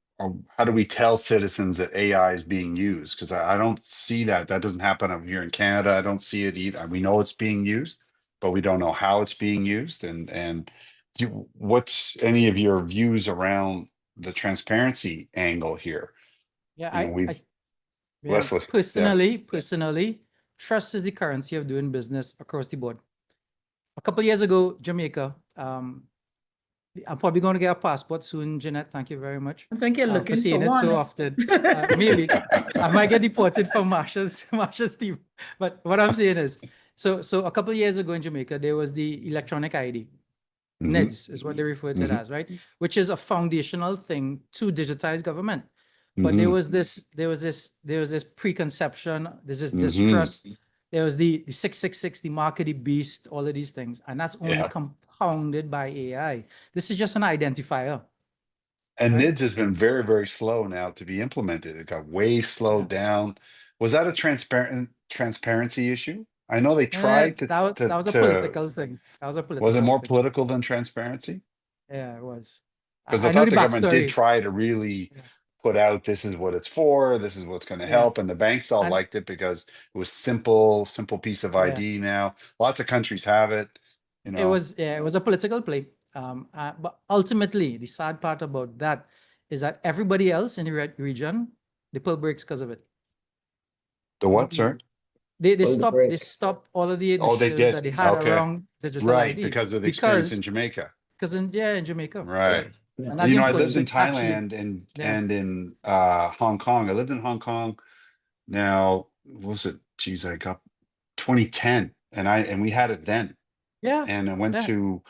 do we tell citizens that AI is being used? Because I don't see that. That doesn't happen over here in Canada. I don't see it either. We know it's being used, but we don't know how it's being used. And what's any of your views around the transparency angle here? Yeah, Leslie, yeah. Personally, trust is the currency of doing business across the board. A couple of years ago, Jamaica, I'm probably going to get a passport soon, Jeanette. Thank you very much. I think you're looking for seeing for it one. so often. Maybe I might get deported from Marsha's team. But what I'm saying is, so a couple of years ago in Jamaica, there was the electronic ID. NIDS is what they refer to it as, right? Which is a foundational thing to digitize government. But there was this preconception, there's this distrust. There was the 666, the market, the beast, all of these things. And that's only compounded by AI. This is just an identifier. And Right. NIDS has been very, very slow now to be implemented. It got way slowed down. Was that a transparency issue? I know they tried that was a political thing. That was a political Was it more thing. political than transparency? Yeah, it was. Because I know thought the government did backstory. try to really put out, this is what it's for, this is what's going to help, and the banks all liked it because it was simple piece of ID now. Lots of countries have it, you know. It was a political play. But ultimately, the sad part about that is that everybody else in the region, they pull brakes because of it. The what, sir? They stopped all of the initiatives that they had around digital IDs. Because of the experience in Jamaica. Because in Jamaica. Right. And you know, I lived in Thailand and in Hong Kong. I lived in Hong Kong. Now, what was it? Geez, I got 2010, and we had it then. Yeah. And I went to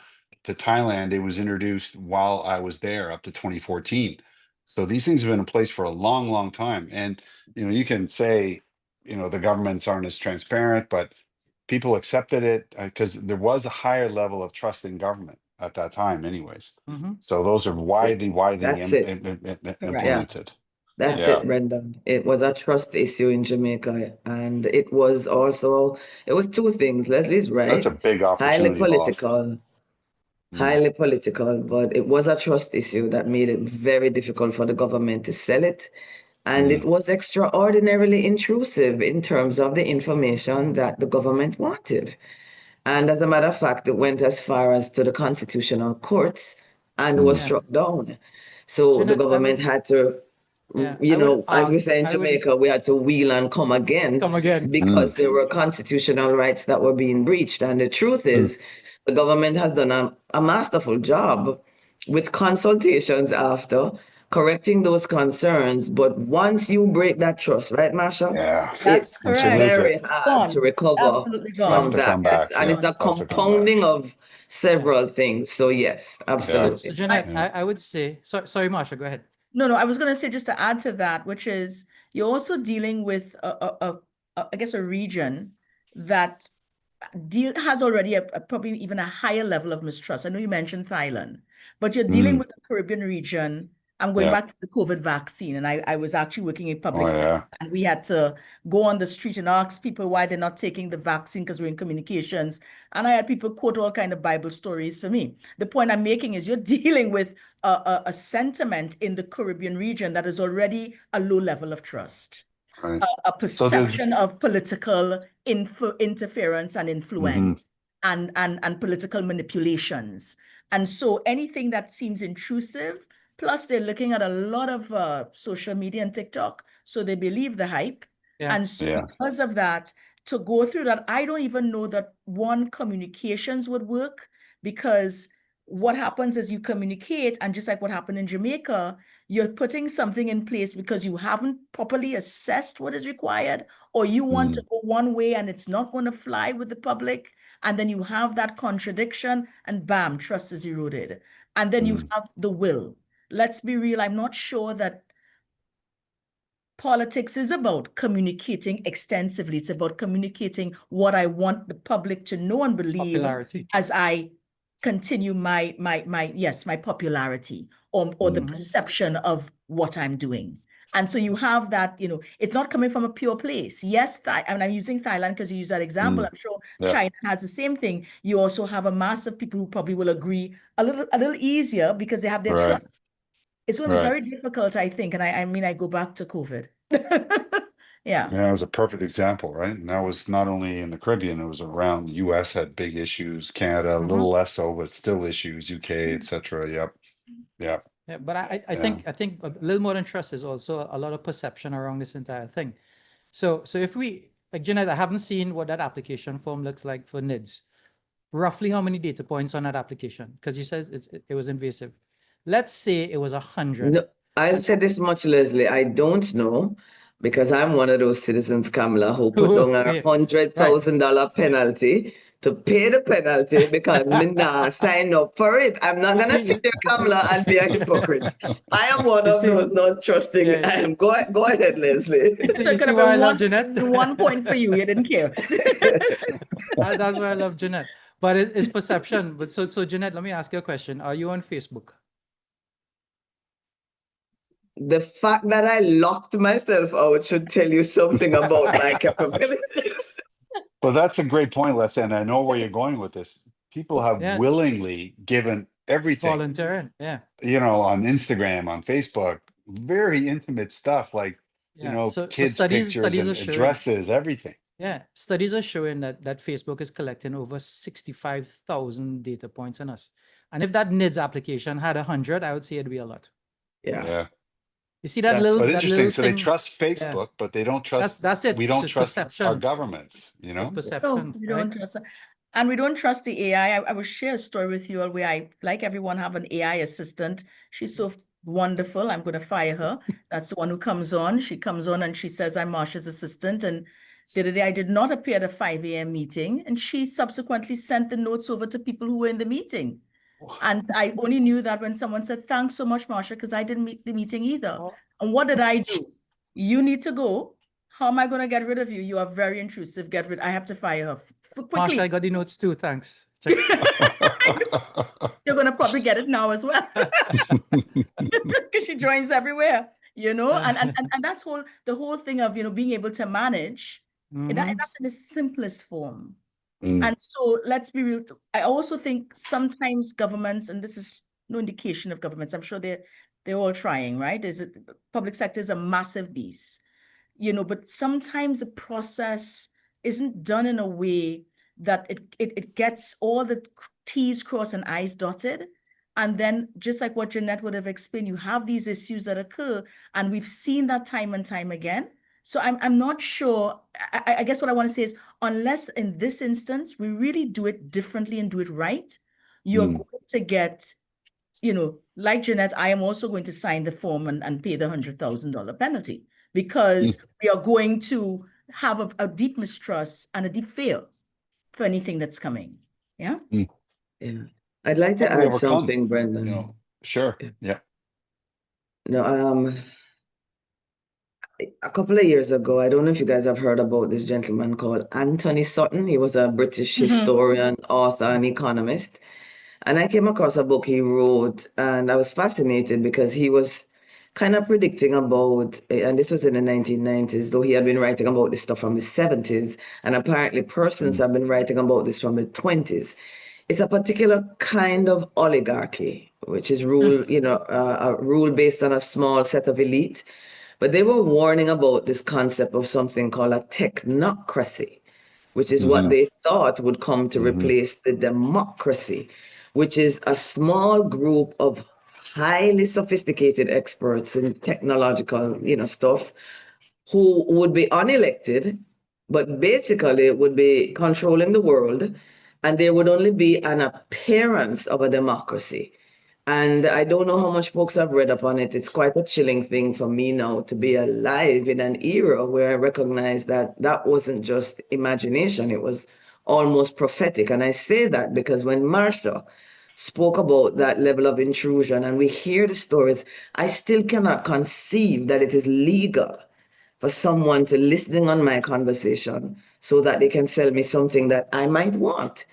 Thailand. It was introduced while I was there up to 2014. So these things have been in place for a long, long time. And you know, you can say, you know, the governments aren't as transparent, but people accepted it because there was a higher level of trust in government at that time anyways. So those are widely implemented. That's it, Brendan. It was a trust issue in Jamaica, and it was two things. Leslie's right. That's a big opportunity. Highly political, but it was a trust issue that made it very difficult for the government to sell it. And it was extraordinarily intrusive in terms of the information that the government wanted. And as a matter of fact, it went as far as to the constitutional courts and was struck down. So the government had to, you know, as we say in Jamaica, we had to wheel and come again. Because there were constitutional rights that were being breached. And the truth is, the government has done a masterful job with consultations after correcting those concerns. But once you break that trust, right, Marsha? Yeah, it's very hard to recover from that. And it's a compounding of several things. So yes, absolutely. So Jeanette, I would say, sorry, Marsha, go ahead. No, I was going to say, just to add to that, which is you're also dealing with I guess a region that has already probably even a higher level of mistrust. I know you mentioned Thailand, but you're dealing with the Caribbean region. I'm going Yeah. back to the COVID vaccine, and I was actually working in public Oh, sector, yeah. and we had to go on the street and ask people why they're not taking the vaccine because we're in communications. And I had people quote all kind of Bible stories for me. The point I'm making is you're dealing with a sentiment in the Caribbean region that is already a low level of trust. Right. A perception of political interference and influence and political manipulations. And so anything that seems intrusive, plus they're looking at a lot of social media and TikTok, so they believe the hype. Yeah. And so Yeah. because of that, to go through that, I don't even know that one, communications would work, because what happens is you communicate, and just like what happened in Jamaica, you're putting something in place because you haven't properly assessed what is required, or you want to go one way and it's not going to fly with the public. And then you have that contradiction, and bam, trust is eroded. And then you have the will. Let's be real, I'm not sure that politics is about communicating extensively. It's about communicating what I want the public to know and believe Popularity. as I continue my popularity or the perception of what I'm doing. And so you have that, it's not coming from a pure place. Yes, and I'm using Thailand because you use that example. I'm sure China has the same thing. You also have a mass of people who probably will agree a little easier because they have their trust. It's going to be very difficult, I think. And I mean, I go back to COVID. Yeah. Yeah, it was a perfect example, right? And that was not only in the Caribbean, it was around the US had big issues, Canada, a little less so, but still issues, UK, etc. Yep. Yeah. Yeah, but I think a little more than trust is also a lot of perception around this entire thing. So if we, like, Jeanette, I haven't seen what that application form looks like for NIDS. Roughly how many data points on that application? Because you said it was invasive. Let's say it was 100. No, I'll say this much, Leslie. I don't know, because I'm one of those citizens, Kamala, who put down a $100,000 penalty to pay the penalty because me nah sign up for it. I'm not gonna sit there, Kamala, and be a hypocrite. I am one of those not trusting. Go ahead, Leslie. So it could have been 1 point for you. You didn't care. That's why I love Jeanette. But it's perception. But so Jeanette, let me ask you a question. Are you on Facebook? The fact that I locked myself out should tell you something about my capabilities. Well, that's a great point, Les, and I know where you're going with this. People have willingly given everything. Volunteering, on Instagram, on Facebook, very intimate stuff like, kids' pictures and addresses, everything. Yeah, studies are showing that Facebook is collecting over 65,000 data points on us. And if that NIDS application had 100, I would say it'd be a lot. Yeah. You see that little interesting. So thing? they trust Facebook, but they don't trust. That's it. We don't trust perception. our governments. It's perception. No, we don't trust. And we don't trust the AI. I will share a story with you all where I, like everyone, have an AI assistant. She's so wonderful. I'm going to fire her. That's the one who comes on. She comes on and she says, I'm Marsha's assistant. And the other day I did not appear at a 5 a.m. meeting. And she subsequently sent the notes over to people who were in the meeting. And I only knew that when someone said, thanks so much, Marsha, because I didn't meet the meeting either. And what did I do? You need to go. How am I going to get rid of you? You are very intrusive. I have to fire her quickly. Marsha, I got the notes too. Thanks. You're going to probably get it now as well. Because she joins everywhere, and that's the whole thing of, being able to manage. And that's in the simplest form. And so let's be real. I also think sometimes governments, and this is no indication of governments, I'm sure they're all trying, right? Public sector is a massive beast, but sometimes the process isn't done in a way that it gets all the T's crossed and I's dotted. And then just like what Jeanette would have explained, you have these issues that occur, and we've seen that time and time again. So I'm not sure. I guess what I want to say is, unless in this instance, we really do it differently and do it right, you're going to get, like Jeanette, I am also going to sign the form and pay the $100,000 penalty, because we are going to have a deep mistrust and a deep fear for anything that's coming. Yeah. Yeah. I'd like to add something, Brendan. Sure. Yeah. No, a couple of years ago, I don't know if you guys have heard about this gentleman called Anthony Sutton. He was a British historian, author, and economist. And I came across a book he wrote, and I was fascinated because he was kind of predicting about, and this was in the 1990s, though he had been writing about this stuff from the 70s, and apparently persons have been writing about this from the 20s. It's a particular kind of oligarchy, which is rule, a rule based on a small set of elite. But they were warning about this concept of something called a technocracy, which is what they thought would come to replace the democracy, which is a small group of highly sophisticated experts in technological, stuff who would be unelected, but basically would be controlling the world, and there would only be an appearance of a democracy. And I don't know how much folks have read upon it. It's quite a chilling thing for me now to be alive in an era where I recognize that that wasn't just imagination, it was almost prophetic. And I say that because when Marsha spoke about that level of intrusion and we hear the stories, I still cannot conceive that it is legal for someone to listen on my conversation so that they can sell me something that I might want.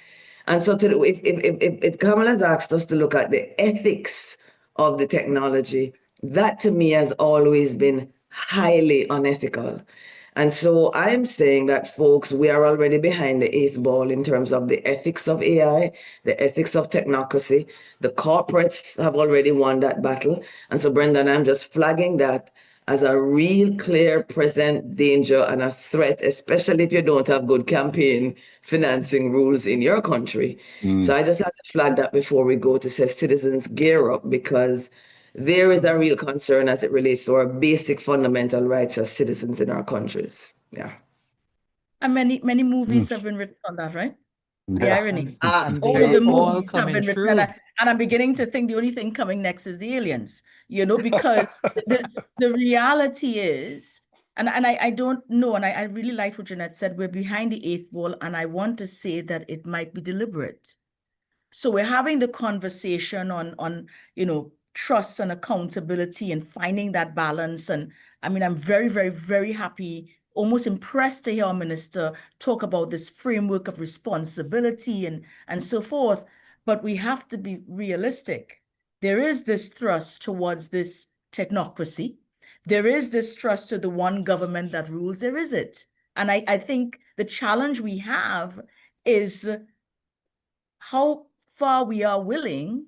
And so if Kamala's asked us to look at the ethics of the technology, that to me has always been highly unethical. And so I'm saying that, folks, we are already behind the eighth ball in terms of the ethics of AI, the ethics of technocracy. The corporates have already won that battle. And so, Brendan, I'm just flagging that as a real clear present danger and a threat, especially if you don't have good campaign financing rules in your country. So I just had to flag that before we go to say citizens gear up, because there is a real concern as it relates to our basic fundamental rights as citizens in our countries. Yeah. And many movies have been written on that, right? The Yeah. irony. And All they the are all movies have coming been written, true. and I'm beginning to think the only thing coming next is the aliens, because the reality is, and I don't know, and I really like what Jeanette said, we're behind the eighth wall, and I want to say that it might be deliberate. So we're having the conversation on trust and accountability and finding that balance. And I mean, I'm very, very, very happy, almost impressed to hear our minister talk about this framework of responsibility and so forth. But we have to be realistic. There is this thrust towards this technocracy. There is this thrust to the one government that rules. There is it. And I think the challenge we have is how far we are willing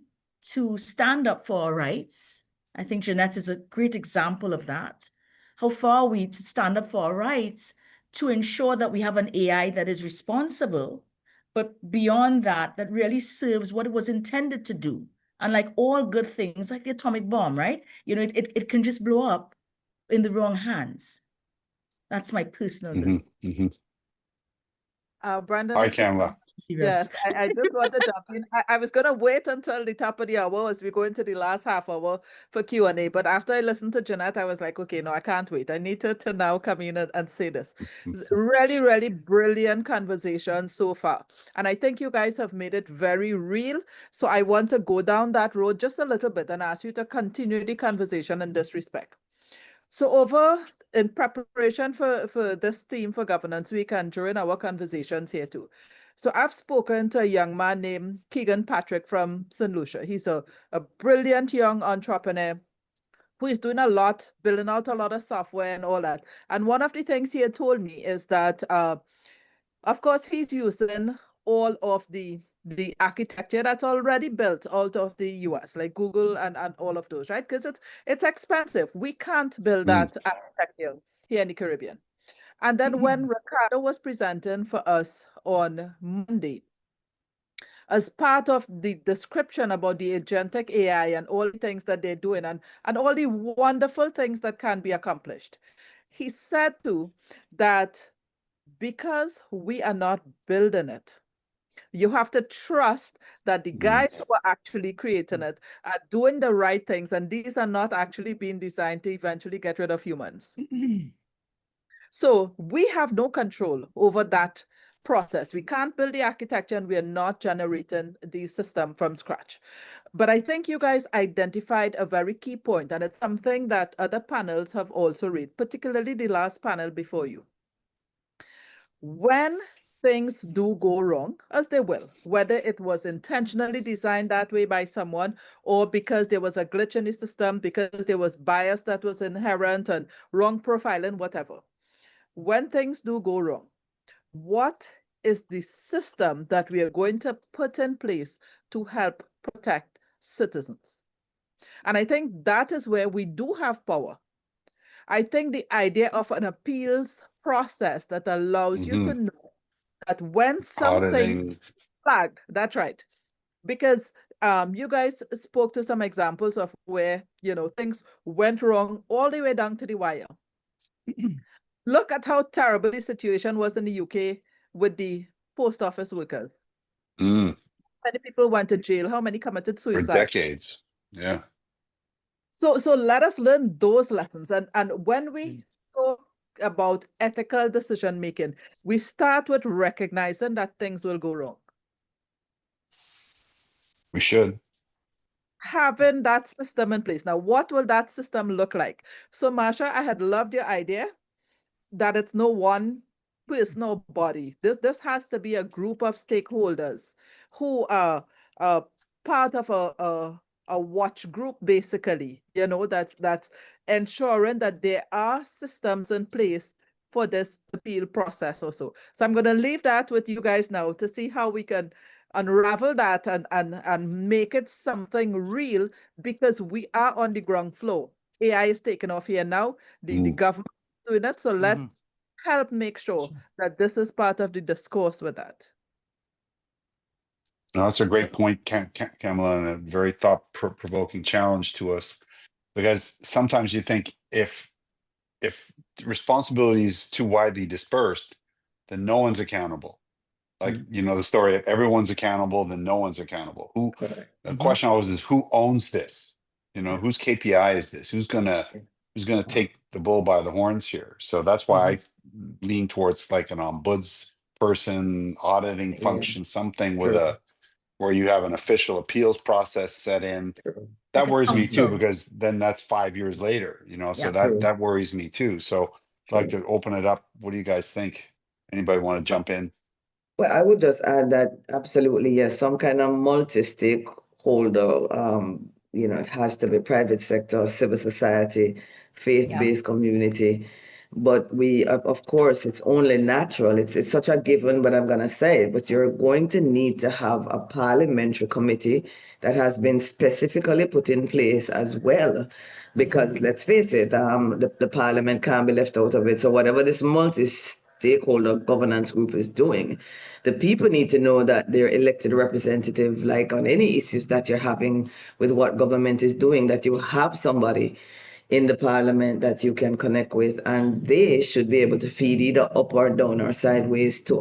to stand up for our rights. I think Jeanette is a great example of that. How far are we to stand up for our rights to ensure that we have an AI that is responsible, but beyond that, that really serves what it was intended to do. And like all good things, like the atomic bomb, right? It can just blow up in the wrong hands. That's my personal view. Brandon, Hi, Kamala. yes, I just want to jump in. I was going to wait until the top of the hour as we go into the last half hour for Q&A. But after I listened to Jeanette, I was like, okay, no, I can't wait. I need to now come in and say this. Really, really brilliant conversation so far. And I think you guys have made it very real. So I want to go down that road just a little bit and ask you to continue the conversation in this respect. So in preparation for this theme for Governance Week and during our conversations here too. So I've spoken to a young man named Keegan Patrick from St. Lucia. He's a brilliant young entrepreneur who is doing a lot, building out a lot of software and all that. And one of the things he had told me is that, of course, he's using all of the architecture that's already built out of the US, like Google and all of those, right? Because it's expensive. We can't build that architecture here in the Caribbean. And then when Ricardo was presenting for us on Monday, as part of the description about the agentic AI and all the things that they're doing and all the wonderful things that can be accomplished, he said too that because we are not building it, you have to trust that the guys who are actually creating it are doing the right things, and these are not actually being designed to eventually get rid of humans. So we have no control over that process. We can't build the architecture and we are not generating the system from scratch. But I think you guys identified a very key point, and it's something that other panels have also read, particularly the last panel before you. When things do go wrong, as they will, whether it was intentionally designed that way by someone or because there was a glitch in the system, because there was bias that was inherent and wrong profiling, whatever. When things do go wrong, what is the system that we are going to put in place to help protect citizens? And I think that is where we do have power. I think the idea of an appeals process that allows you to know that when something Auditing. flagged, that's right. Because you guys spoke to some examples of where, you know, things went wrong all the way down to the wire. Look at how terrible the situation was in the UK with the post office workers. Mm, How many people went to jail? How many committed for suicide? decades. Yeah. So let us learn those lessons. And when we talk about ethical decision making, we start with recognizing that things will go wrong. We should. Having that system in place. Now, what will that system look like? So, Marsha, I had loved your idea that it's no one person or body. This has to be a group of stakeholders who are part of a watch group, basically. You know, that's ensuring that there are systems in place for this appeal process also. So I'm going to leave that with you guys now to see how we can unravel that and make it something real, because we are on the ground floor. AI is taking off here now. The government is doing it. So let's help make sure that this is part of the discourse with that. No, that's a great point, Kamala, and a very thought-provoking challenge to us, because sometimes you think if responsibility is too widely dispersed, then no one's accountable. Like, you know, the story, if everyone's accountable, then no one's accountable. The question always is, who owns this? You know, whose KPI is this? Who's gonna take the bull by the horns here? So that's why I lean towards like an ombuds person, auditing function, something with where you have an official appeals process set in. That worries me too, because then that's 5 years later, you know, so that worries me too. So I'd like to open it up. What do you guys think? Anybody want to jump in? Well, I would just add that absolutely, yes, some kind of multi-stakeholder, you know, it has to be private sector, civil society, faith-based community. But we, of course, it's only natural. It's such a given, but I'm going to say it. But you're going to need to have a parliamentary committee that has been specifically put in place as well. Because let's face it, the parliament can't be left out of it. So whatever this multi-stakeholder governance group is doing, the people need to know that their elected representative, like on any issues that you're having with what government is doing, that you have somebody in the parliament that you can connect with, and they should be able to feed either up or down or sideways to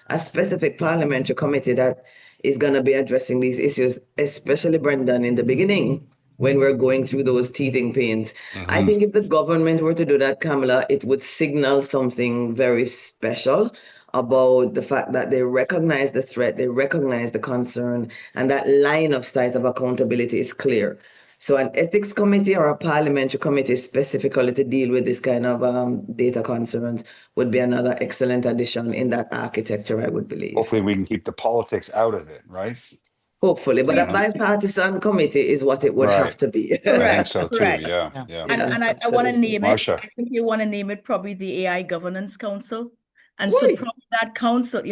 a specific parliamentary committee that is going to be addressing these issues, especially, Brendan, in the beginning when we're going through those teething pains. I think if the government were to do that, Kamala, it would signal something very special about the fact that they recognize the threat, they recognize the concern, and that line of sight of accountability is clear. So an ethics committee or a parliamentary committee specifically to deal with this kind of data concerns would be another excellent addition in that architecture, I would believe. Hopefully we can keep the politics out of it, right? Hopefully, but a bipartisan committee is what it would have to be. I think so too. Correct. Yeah. And I want to name Marsha. it. I think you want to name it probably the AI Governance Council. And so probably that council,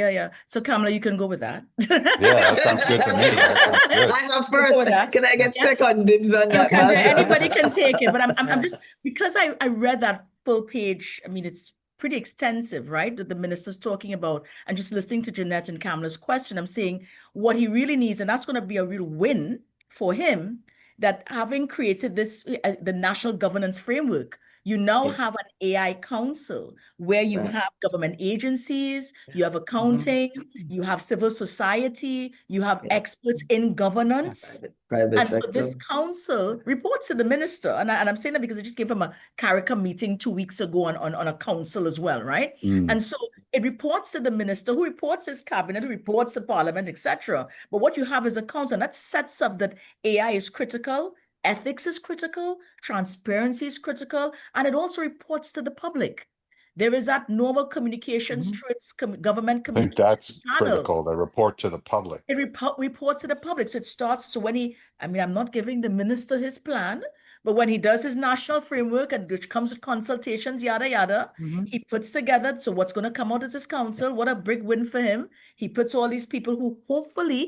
So Kamala, you can go with that. Yeah, that sounds good to me. That sounds good. I have first. Can I get second dibs on that? Anybody can take it, but I'm just, because I read that full page. I mean, it's pretty extensive, right? That the minister's talking about, and just listening to Jeanette and Kamala's question, I'm saying what he really needs, and that's going to be a real win for him, that having created this, the national governance framework, You now have Yes. an AI council where you Right. have government agencies, you have accounting, you have civil society, you have Yeah. experts in governance. Private And so sector. this council reports to the minister. And I'm saying that because it just came from a CARICA meeting 2 weeks ago on a council as well, right? Mm. And so it reports to the minister, who reports his cabinet, who reports to parliament, etc. But what you have is a council, and that sets up that AI is critical, ethics is critical, transparency is critical, and it also reports to the public. There is that normal communications through its government I think communication that's channel. critical, the report to the public. It reports to the public. So it starts, so when I'm not giving the minister his plan, but when he does his national framework and which comes with consultations, yada, yada, he puts together, so what's going to come out as his council, what a big win for him. He puts all these people who hopefully,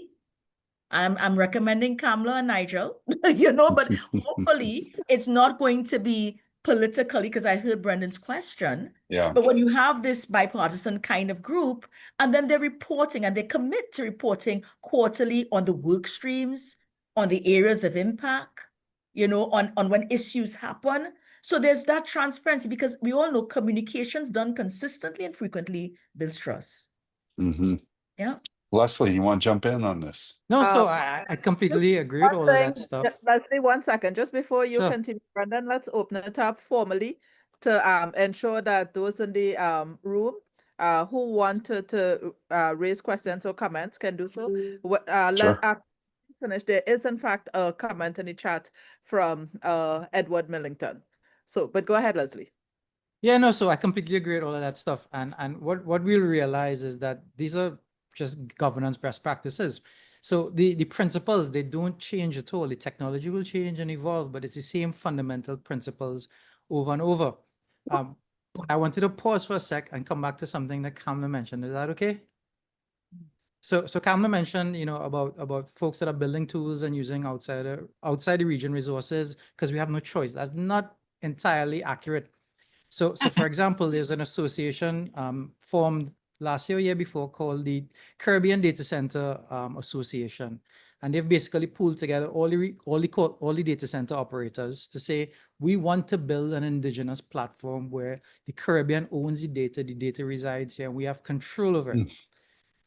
I'm recommending Kamala and Nigel, but hopefully it's not going to be politically, because I heard Brendan's question. Yeah. But when you have this bipartisan kind of group, and then they're reporting and they commit to reporting quarterly on the work streams, on the areas of impact, on when issues happen. So there's that transparency, because we all know communications done consistently and frequently builds trust. Mm-hmm. Yeah. Leslie, you want to jump in on this? No, so Um, I completely agree with all of that stuff. Leslie, 1 second, just before you Sure. continue, Brendan, let's open it up formally to ensure that those in the room who want to raise questions or comments can do so. Sure. After we finish, there is in fact a comment in the chat from Edward Millington. So, but go ahead, Leslie. Yeah, no, so I completely agree with all of that stuff. And what we'll realize is that these are just governance best practices. So the principles, they don't change at all. The technology will change and evolve, but it's the same fundamental principles over and over. I wanted to pause for a sec and come back to something that Kamla mentioned. Is that okay? So Kamla mentioned, about folks that are building tools and using outside the region resources because we have no choice. That's not entirely accurate. So for example, there's an association formed last year before called the Caribbean Data Center Association, and they've basically pulled together all the data center operators to say we want to build an indigenous platform where the Caribbean owns the data resides here, and we have control over it.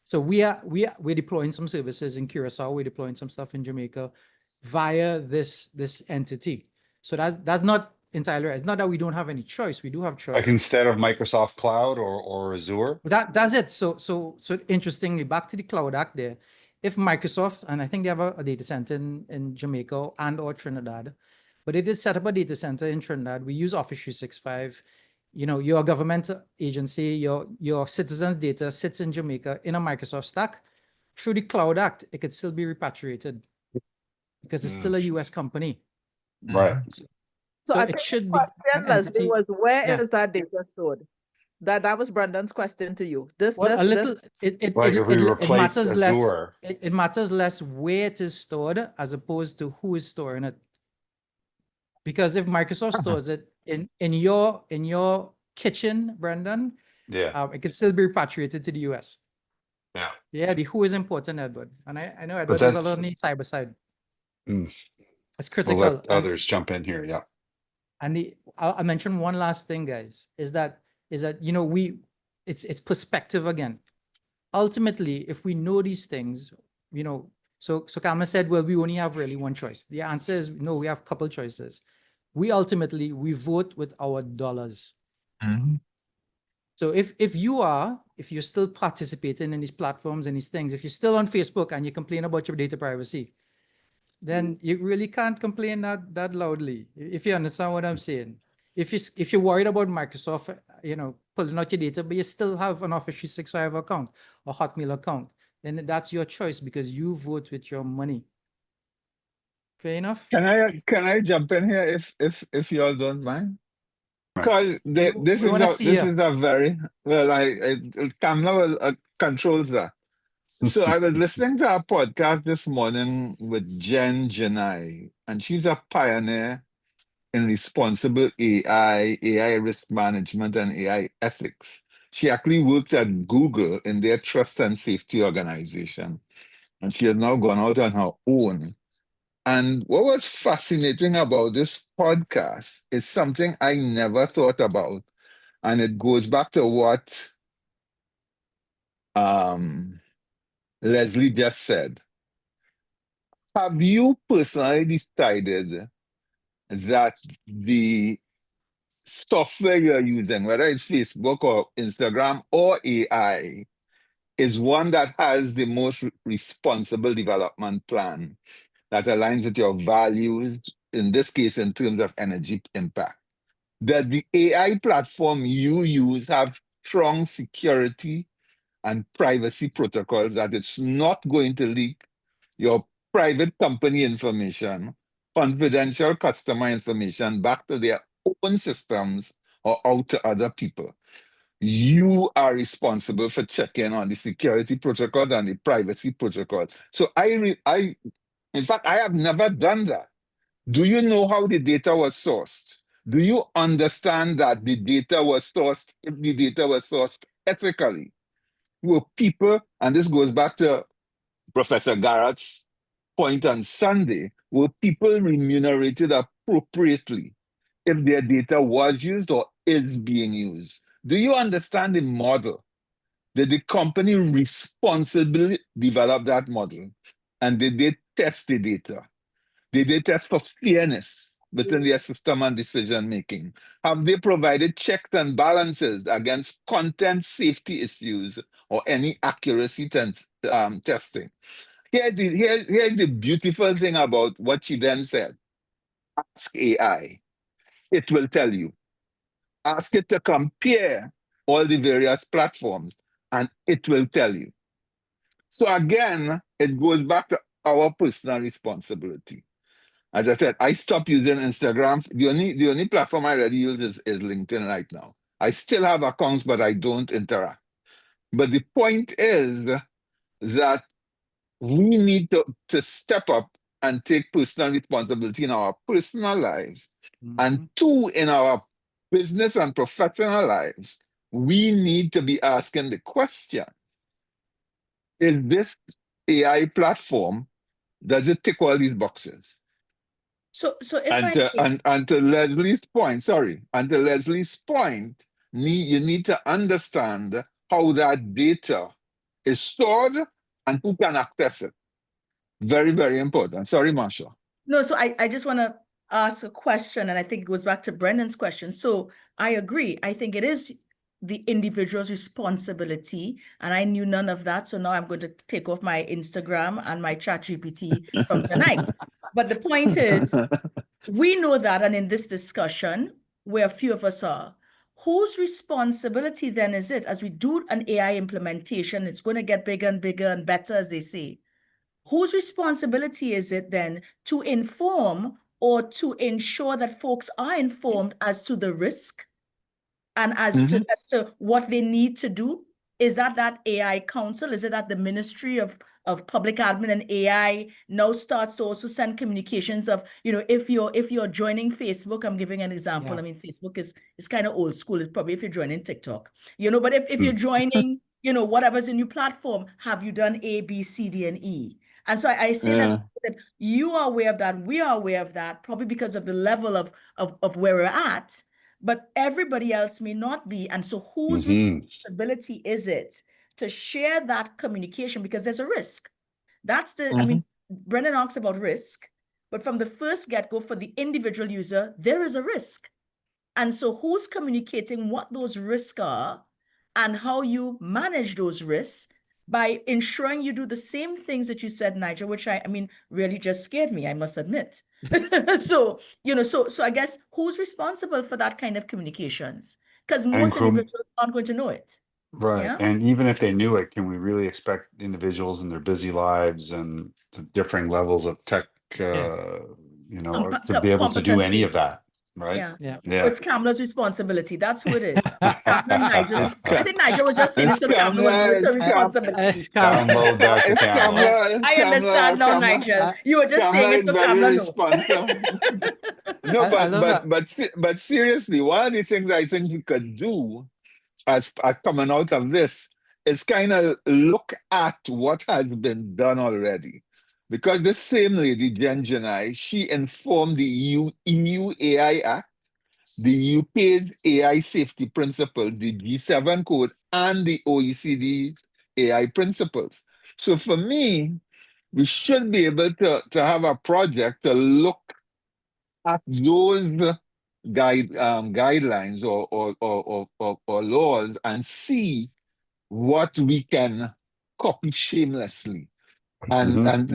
So we're deploying some services in Curacao, we're deploying some stuff in Jamaica via this entity. So that's not entirely right. It's not that we don't have any choice. We do have choice. Like instead of Microsoft Cloud or Azure? That's it. So interestingly, back to the Cloud Act there, if Microsoft, and I think they have a data center in Jamaica and or Trinidad, but if they set up a data center in Trinidad, we use Office 365. Your government agency, your citizens' data sits in Jamaica in a Microsoft stack. Through the Cloud Act, it could still be repatriated because it's still a US company. Right. So I it think should the be question, an Leslie, entity. was where is Yeah. that data stored? That was Brendan's question to you. Well, a little. Like if we It replace matters less. Azure. It matters less where it is stored as opposed to who is storing it. Because if Microsoft stores it in your kitchen, Brendan, Yeah. it can still be repatriated to the US. Yeah. Yeah, the who is important, Edward, and I know Edward is a lot on the cyber side. It's critical. We'll let others jump in here. Yeah. And I'll mention one last thing, guys, is that it's perspective again. Ultimately, if we know these things, so Kama said, well, we only have really one choice. The answer is no, we have a couple choices. We vote with our dollars. So if you're still participating in these platforms and these things, if you're still on Facebook and you complain about your data privacy, then you really can't complain that loudly, if you understand what I'm saying. If you're worried about Microsoft, pulling out your data, but you still have an Office 365 account or Hotmail account, then that's your choice because you vote with your money. Fair enough? Can I jump in here if you all don't mind? Because this is a very Kamla controls that. So I was listening to a podcast this morning with Jeanette, and she's a pioneer in responsible AI risk management, and AI ethics. She actually worked at Google in their trust and safety organization, and she has now gone out on her own And what was fascinating about this podcast is something I never thought about. And it goes back to what Leslie just said. Have you personally decided that the software you're using, whether it's Facebook or Instagram or AI, is one that has the most responsible development plan that aligns with your values, in this case, in terms of energy impact? Does the AI platform you use have strong security and privacy protocols that it's not going to leak your private company information, confidential customer information back to their own systems or out to other people? You are responsible for checking on the security protocol and the privacy protocol. So in fact, I have never done that. Do you know how the data was sourced? Do you understand that the data was sourced, if the data was sourced ethically? Were people, and this goes back to Professor Garrett's point on Sunday, were people remunerated appropriately if their data was used or is being used? Do you understand the model? Did the company responsibly develop that model? And did they test the data? Did they test for fairness within their system and decision making? Have they provided checks and balances against content safety issues or any accuracy testing? Here's the beautiful thing about what she then said. Ask AI. It will tell you. Ask it to compare all the various platforms, and it will tell you. So again, it goes back to our personal responsibility. As I said, I stopped using Instagram. The only platform I really use is LinkedIn right now. I still have accounts, but I don't interact. But the point is that we need to step up and take personal responsibility in our personal lives. And two, in our business and professional lives, we need to be asking the question, is this AI platform, does it tick all these boxes? So if And to Leslie's point, you need to understand how that data is stored and who can access it. Very, very important. Sorry, Marsha. No, so I just want to ask a question, and I think it goes back to Brendan's question. So I agree. I think it is the individual's responsibility, and I knew none of that. So now I'm going to take off my Instagram and my ChatGPT from tonight. But the point is, we know that, and in this discussion, where a few of us are, whose responsibility then is it as we do an AI implementation? It's going to get bigger and bigger and better, as they say. Whose responsibility is it then to inform or to ensure that folks are informed as to the risk and as to what they need to do? Is that AI council? Is it that the Ministry of Public Admin and AI now starts to also send communications of, if you're joining Facebook, I'm giving an example. Yeah. I mean, Facebook is kind of old school. It's probably if you're joining TikTok, but if you're joining, whatever's a new platform, have you done A, B, C, D, and E? And so I say that you are aware of that. We are aware of that, probably because of the level of where we're at. But everybody else may not be. And so whose responsibility is it to share that communication? Because there's a risk. That's I mean, Brendan asks about risk, but from the first get-go for the individual user, there is a risk. And so who's communicating what those risks are and how you manage those risks by ensuring you do the same things that you said, Nigel, which I mean, really just scared me, I must admit. So, so I guess who's responsible for that kind of communications? Because most individuals aren't going to know it. Right. Yeah? And even if they knew it, can we really expect individuals in their busy lives and the differing levels of tech, to be able to do any of that? Right. Yeah. Yeah. So it's Kamla's responsibility. That's who it is. Nigel. I think Nigel was just saying it's Kamla. It's her responsibility. Download that to Kamla. I understand now, Nigel. You were just saying it's for Kamla. But seriously, one of the things I think we could do as coming out of this is kind of look at what has been done already. because this same lady, Jen Janai, she informed the EU AI Act, the UK's AI safety principle, the G7 code, and the OECD AI principles. So for me, we should be able to have a project to look at those guidelines or laws and see what we can copy shamelessly and And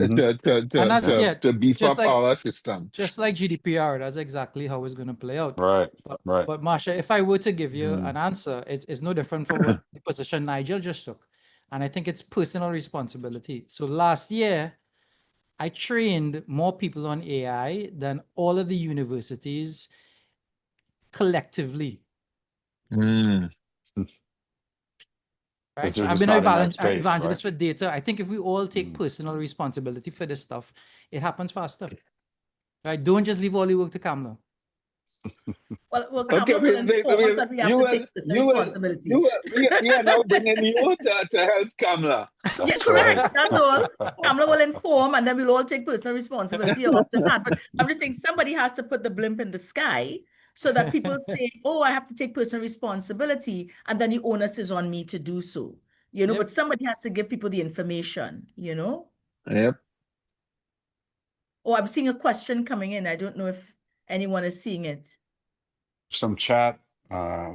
that's, yeah, to beef just up like our system. just like GDPR, that's exactly how it's going to play out. Right, But, right. but Marsha, if I were to give you Mm. an answer, it's no different from what the position Nigel just took. And I think it's personal responsibility. So last year, I trained more people on AI than all of the universities collectively. Mm. Right? So they're I've just been an not in that space, evangelist for data. I think if we all take Mm. personal responsibility for this stuff, it happens faster. Right? Don't just leave all the work to Kamla. Well, Okay, Kamla will inform us that we have to take this responsibility. we are now bringing you to help Kamla. Yeah, That's correct. right. That's all. Kamla will inform, and then we'll all take personal responsibility of to that. But I'm just saying somebody has to put the blimp in the sky so that people say, "Oh, I have to take personal responsibility," and then the onus is on me to do so. You know, Yep. but somebody has to give people the information. You know. Yep. Oh, I'm seeing a question coming in. I don't know if anyone is seeing it. Some chat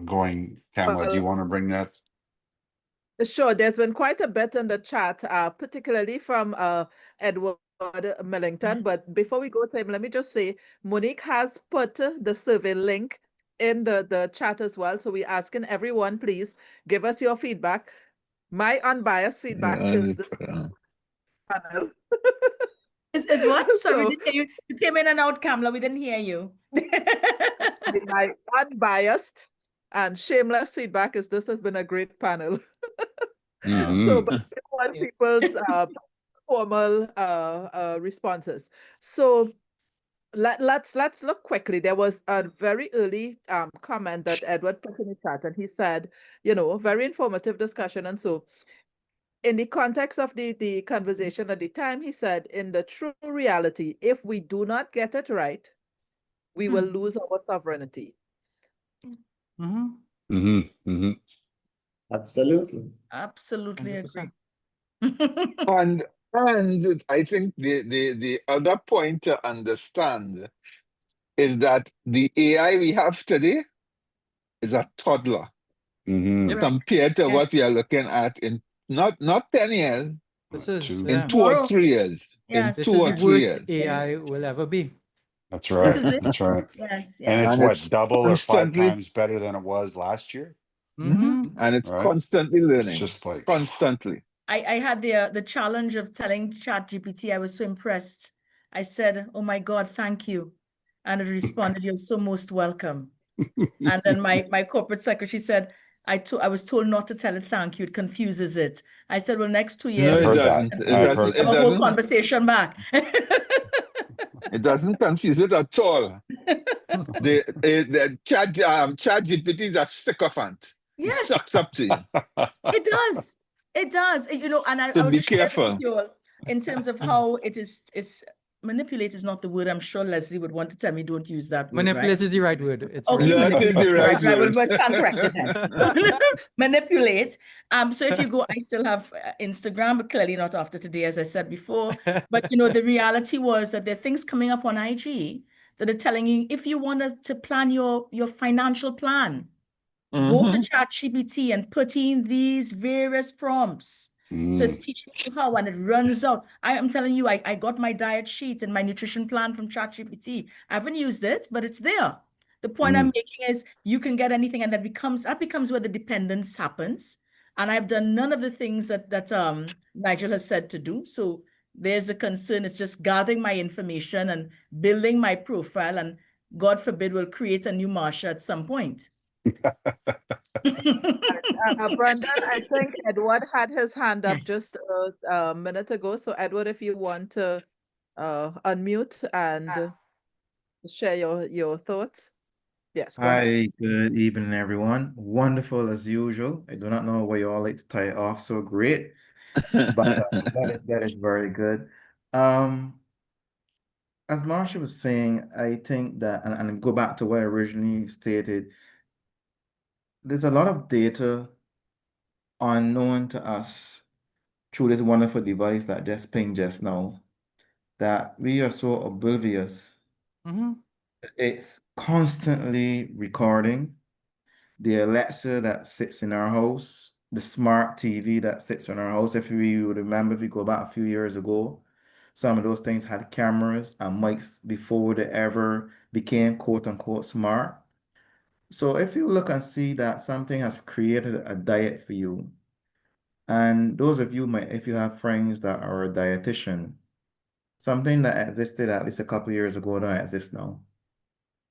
going. Kamala, do you want to bring that? Sure, there's been quite a bit in the chat, particularly from Edward Millington. But before we go to him, let me just say, Monique has put the survey link in the chat as well. So we're asking everyone, please give us your feedback. My unbiased feedback is this panel. Is what? Sorry, we So- didn't hear you. You came in and out, Kamla. We didn't hear you. My unbiased and shameless feedback is this has been a great panel. Mhm. So, but I want people's formal responses. So let's look quickly. There was a very early comment that Edward put in the chat, and he said, you know, very informative discussion. And so in the context of the conversation at the time, he said, in the true reality, if we do not get it right, we will lose our sovereignty. Mm-hmm. Mm-hmm. Mm-hmm. Absolutely. Absolutely 100%. agree. And I think the other point to understand is that the AI we have today is a toddler Mm-hmm. Correct. compared to what Yes. we are looking at in not 10 years, This is Two. in yeah, 2 or Tomorrow. 3 years. In Yes. this 2 is or the 3 worst years. AI will ever be. That's This right. is it. That's right. Yes. And Yes. it's And what, it's double or 5 constantly times better than it was last year? Mm-hmm. and it's Right. constantly It's learning. just like Constantly. I had the challenge of telling ChatGPT I was so impressed. I said, "Oh my God, thank you," and it responded, "You're so most welcome." And then my corporate secretary said, I was told not to tell it thank you. It confuses it. I said, well, next 2 years, No, I've it heard doesn't. that. It I've doesn't. heard It have a that. whole doesn't. conversation back. It doesn't confuse it at all. The chat GPT is a sycophant. It Yes, sucks up to you. it does. It does. You know, and I So would be just share this with careful. you all in terms of how it's manipulate is not the word. I'm sure Leslie would want to tell me don't use that word, right? Manipulate is the right word. It's Okay, right. That is manipulate. the right I will word. stand corrected then. Manipulate. So if you go, I still have Instagram, but clearly not after today, as I said before. But you know, the reality was that there are things coming up on IG that are telling you if you want to plan your financial plan, go to Mhm. ChatGPT and put in these various prompts. So Mm. it's teaching you how, and it runs out. I am telling you, I got my diet sheet and my nutrition plan from ChatGPT. I haven't used it, but it's there. The point I'm making is you can get anything, and that becomes where the dependence happens. And I've done none of the things that Nigel has said to do. So there's a concern. It's just gathering my information and building my profile, and God forbid we'll create a new Marsha at some point. Brandon, I think Edward had his hand up Yes. just a minute ago. So Edward, if you want to unmute and share your thoughts. Yes, go ahead. Hi, good evening, everyone. Wonderful as usual. I do not know why you all like to tie it off so great, but that is very good. As Marsha was saying, I think that, and go back to what I originally stated, there's a lot of data unknown to us through this wonderful device that just pinged just now, that we are so oblivious. Mhm. It's constantly recording. The Alexa that sits in our house, the smart TV that sits in our house. If we would remember, if we go back a few years ago, some of those things had cameras and mics before they ever became quote unquote smart. So if you look and see that something has created a diet for you, and those of you might, if you have friends that are a dietitian, something that existed at least a couple of years ago don't exist now.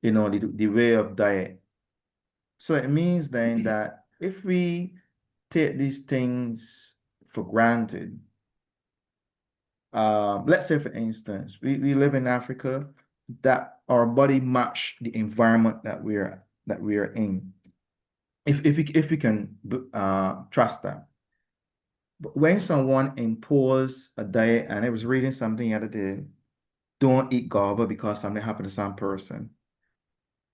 You know, the way of diet. So it means then that if we take these things for granted, let's say for instance, we live in Africa, that our body match the environment that we are in. If we can trust that. But when someone impose a diet, and I was reading something the other day, don't eat guava because something happened to some person.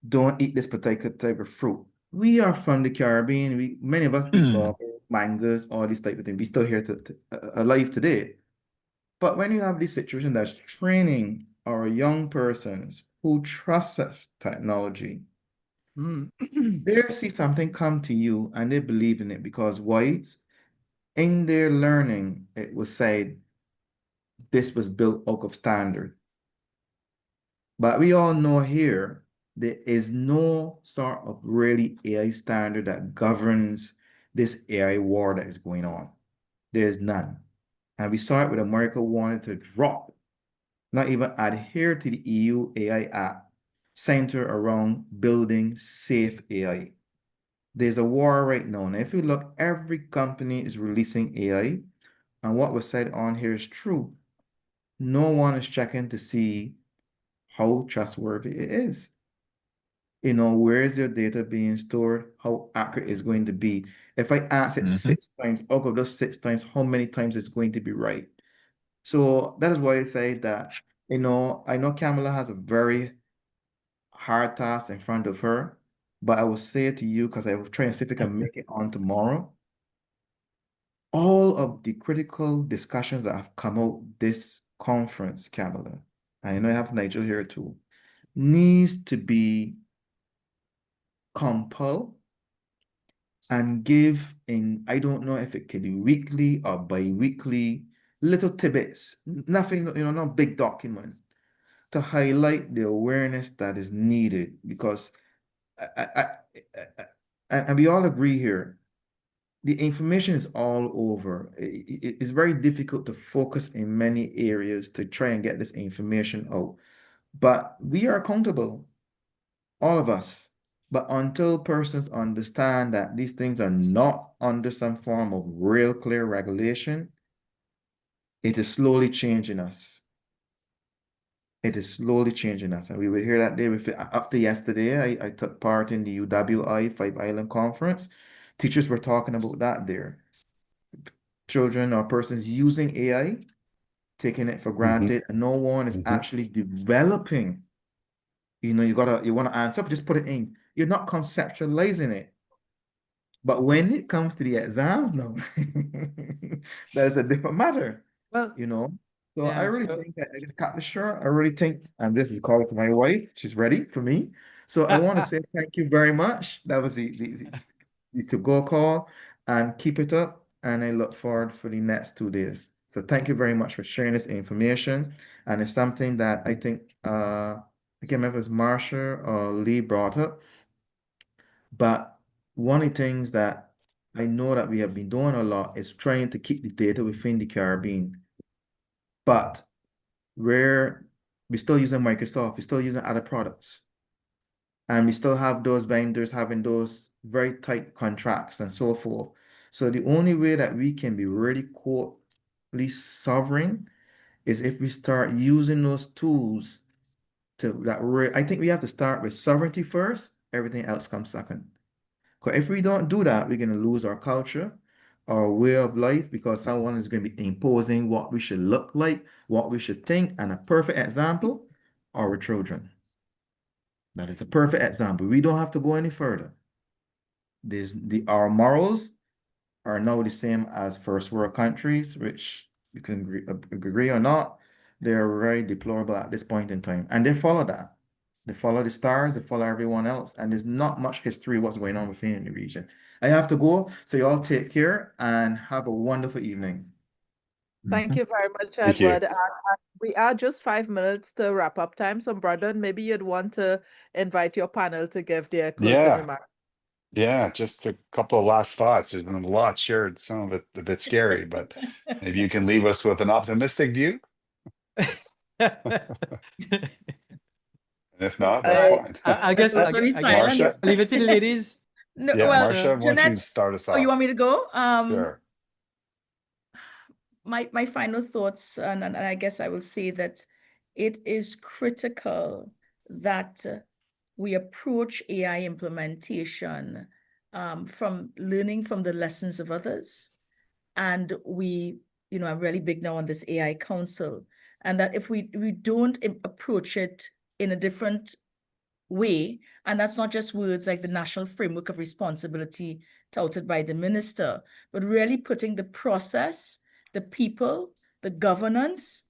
Don't eat this particular type of fruit. We are from the Caribbean. Many of us eat guavas, mangoes, all these type of things. We still here alive today. But when you have this situation that's training our young persons who trust such technology, Mm. they see something come to you and they believe in it because whites, in their learning, it was said this was built out of standard. But we all know here there is no sort of really AI standard that governs this AI war that is going on. There is none. And we saw it with America wanting to drop, not even adhere to the EU AI Act, centered around building safe AI. There's a war right now. And if you look, every company is releasing AI. And what was said on here is true. No one is checking to see how trustworthy it is. You know, where is your data being stored? How accurate is going to be? If I ask it 6 times, out of those 6 times, how many times it's going to be right? So that is why I say that, you know, I know Kamala has a very hard task in front of her, but I will say it to you because I will try and see if I can make it on tomorrow. All of the critical discussions that have come out this conference, Kamala, and I know I have Nigel here too, needs to be compiled and give in, I don't know if it can be weekly or bi-weekly, little tidbits, nothing, you know, not big document, to highlight the awareness that is needed because and we all agree here, the information is all over. It's very difficult to focus in many areas to try and get this information out. But we are accountable, all of us. But until persons understand that these things are not under some form of real clear regulation, it is slowly changing us. It is slowly changing us. And we were here that day with up to yesterday. I took part in the UWI Five Island Conference. Teachers were talking about that there. Children or persons using AI, taking it for granted, and no one is actually developing. You know, you want to answer, just put it in. You're not conceptualizing it. But when it comes to the exams now, that is a different matter, Well, you know. So I yeah. really So think that I can cut the short. I really think, and this is called for my wife. She's ready for me. So I want to say thank you very much. That was the to-go call, and keep it up. And I look forward for the next 2 days. So thank you very much for sharing this information. And it's something that I think I can't remember if it was Marsha or Lee brought up. But one of the things that I know that we have been doing a lot is trying to keep the data within the Caribbean. But we're still using Microsoft, we're still using other products. And we still have those vendors having those very tight contracts and so forth. So the only way that we can be really quote-ly sovereign is if we start using those tools I think we have to start with sovereignty first, everything else comes second. Because if we don't do that, we're going to lose our culture, our way of life because someone is going to be imposing what we should look like, what we should think. And a perfect example, our children. That is a perfect example. We don't have to go any further. Our morals are now the same as first world countries, which you can agree or not. They are very deplorable at this point in time. And they follow that. They follow the stars, they follow everyone else. And there's not much history of what's going on within the region. I have to go. So you all take care and have a wonderful evening. Thank you very much, Thank you. Edward. We are just 5 minutes to wrap up time. So, Brandon, maybe you'd want to invite your panel to give their closing Yeah. remarks. Yeah, just a couple of last thoughts. There's been a lot shared, some of it a bit scary, but maybe you can leave us with an optimistic view. And if not, that's fine. I guess That's very silent. Marsha? leave it to the ladies. No, Yeah, well, Marsha, why don't you Jeanette, start us oh, you off? want me to go? Sure. My final thoughts, and I guess I will say that it is critical that we approach AI implementation from learning from the lessons of others. And I'm really big now on this AI council, and that if we don't approach it in a different way, and that's not just words like the National Framework of Responsibility touted by the minister, but really putting the process, the people, the governance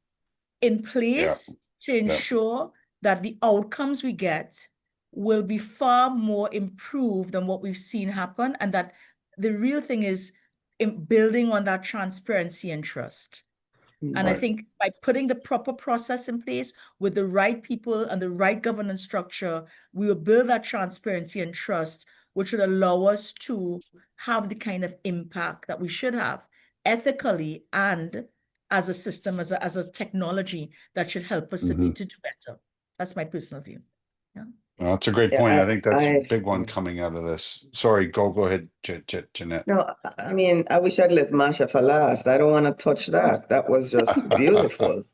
in place to ensure that the outcomes we get will be far more improved than what we've seen happen, and that the real thing is in building on that transparency and trust. And I think by putting the proper process in place with the right people and the right governance structure, we will build that transparency and trust, which would allow us to have the kind of impact that we should have ethically and as a system, as a technology that should help us to do better. That's my personal view. Yeah. Well, that's a great point. I think that's a big one coming out of this. Sorry, go ahead, Jeanette. No, I mean, I wish I'd left Marsha for last. I don't want to touch that. That was just beautiful.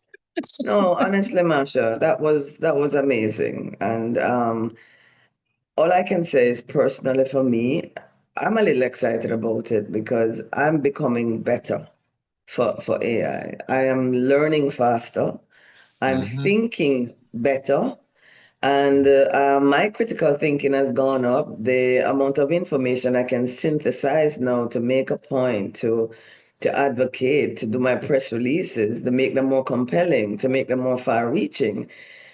No, honestly, Marsha, that was amazing. And all I can say is personally for me, I'm a little excited about it because I'm becoming better for AI. I am learning faster. I'm thinking better. And my critical thinking has gone up. The amount of information I can synthesize now to make a point, to advocate, to do my press releases, to make them more compelling, to make them more far-reaching.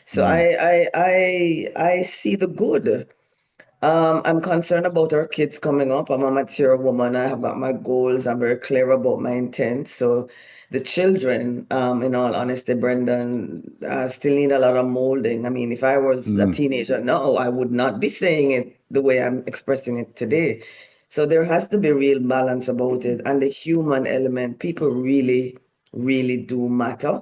So I see the good. I'm concerned about our kids coming up. I'm a mature woman. I have got my goals. I'm very clear about my intent. So the children, in all honesty, Brendan, still need a lot of molding. I mean, if I was a teenager now, I would not be saying it the way I'm expressing it today. So there has to be real balance about it. And the human element, people really, really do matter.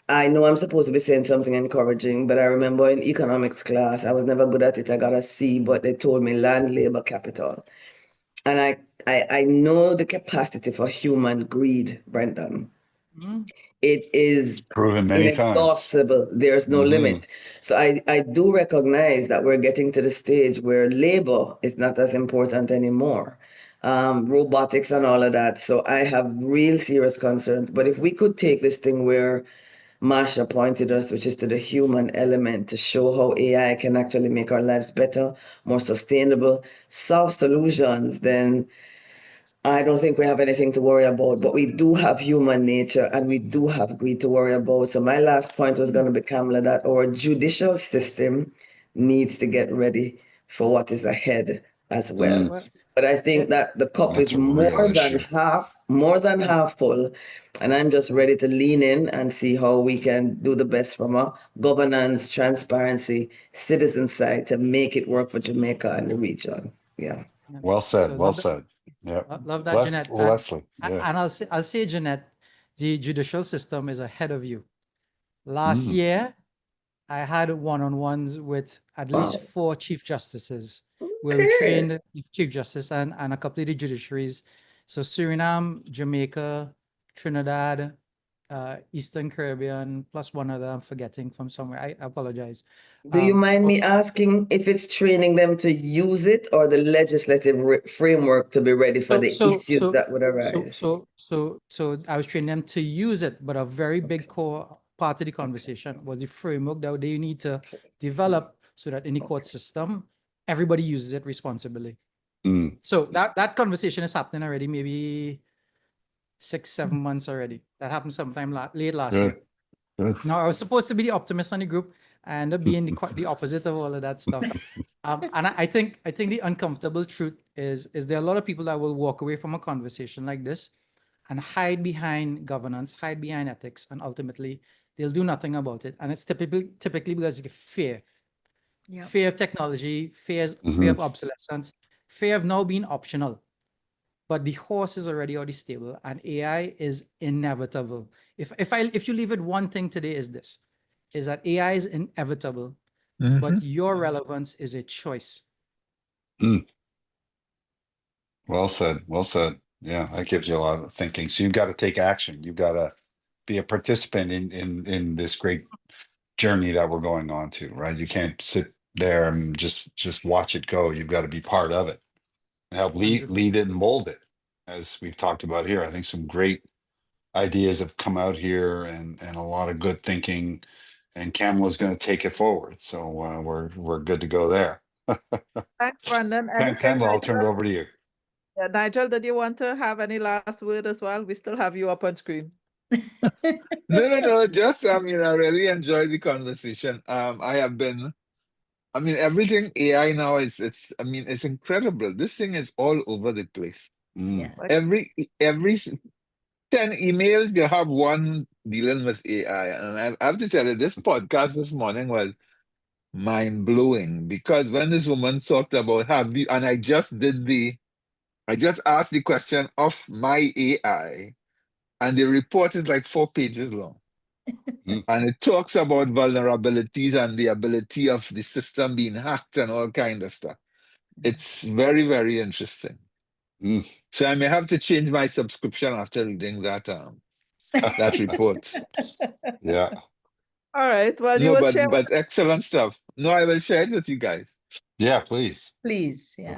I know I'm supposed to be saying something encouraging, but I remember in economics class, I was never good at it. I got a C, but they told me land, labor, capital. And I know the capacity for human greed, Brendan. It is Proven many times. inexhaustible. There's no limit. So I do recognize that we're getting to the stage where labor is not as important anymore. Robotics and all of that. So I have real serious concerns. But if we could take this thing where Marsha pointed us, which is to the human element, to show how AI can actually make our lives better, more sustainable, solve solutions, then I don't think we have anything to worry about. But we do have human nature and we do have greed to worry about. So my last point was going to be, Kamala, that our judicial system needs to get ready for what is ahead as well. But I think that the cup That's is a real more than issue. half full. And I'm just ready to lean in and see how we can do the best from a governance, transparency, citizen side to make it work for Jamaica and the region. Yeah. Well said. So Well love that, said. Yeah. love that, Jeanette. Leslie. Yeah. And I'll say, Jeanette, the judicial system is ahead of you. Last year, I had one-on-ones with at least 4 chief justices where we trained the chief justice and a couple of the judiciaries. So Suriname, Jamaica, Trinidad, Eastern Caribbean, plus one other I'm forgetting from somewhere. I apologize. Do you mind but- me asking if it's training them to use it or the legislative framework to be ready for the issues that would arise? So I was training them to use it, but a very big core part of the conversation was the framework that they need to develop so that in the court system, everybody uses it responsibly. Mm. So that conversation is happening already, maybe 6-7 months already. That happened sometime late last year. Good. Now, I was supposed to be the optimist on the group and being the opposite of all of that stuff. And I think the uncomfortable truth is there are a lot of people that will walk away from a conversation like this and hide behind governance, hide behind ethics, and ultimately they'll do nothing about it. And it's typically because of fear. Yep. Fear of technology, fear of obsolescence, fear of now being optional. But the horse is already out of the stable, and AI is inevitable. If you leave it one thing today is this, is that AI is inevitable, but your relevance is a choice. Well said. Well said. Yeah, that gives you a lot of thinking. So you've got to take action. You've got to be a participant in this great journey that we're going on to, right? You can't sit there and just watch it go. You've got to be part of it and help lead it and mold it, as we've talked about here. I think some great ideas have come out here and a lot of good thinking, and Kamala's going to take it forward. So we're good to go there. Thanks, Brandon. Anything, Kamala, I'll turn it Nigel? over to you. Yeah, Nigel, did you want to have any last word as well? We still have you up on screen. No. Just I really enjoyed the conversation. Everything AI now it's incredible. This thing is all over the place. Yeah. Every 10 emails, you have one dealing with AI. And I have to tell you, this podcast this morning was mind-blowing, because when this woman talked about and I just asked the question of my AI, and the report is like 4 pages long. And it talks about vulnerabilities and the ability of the system being hacked and all kind of stuff. It's very, very interesting. So I may have to change my subscription after reading that report. Yeah. All right. Well, you No, will share. but excellent stuff. No, I will share it with you guys. Yeah, please. Please, yeah.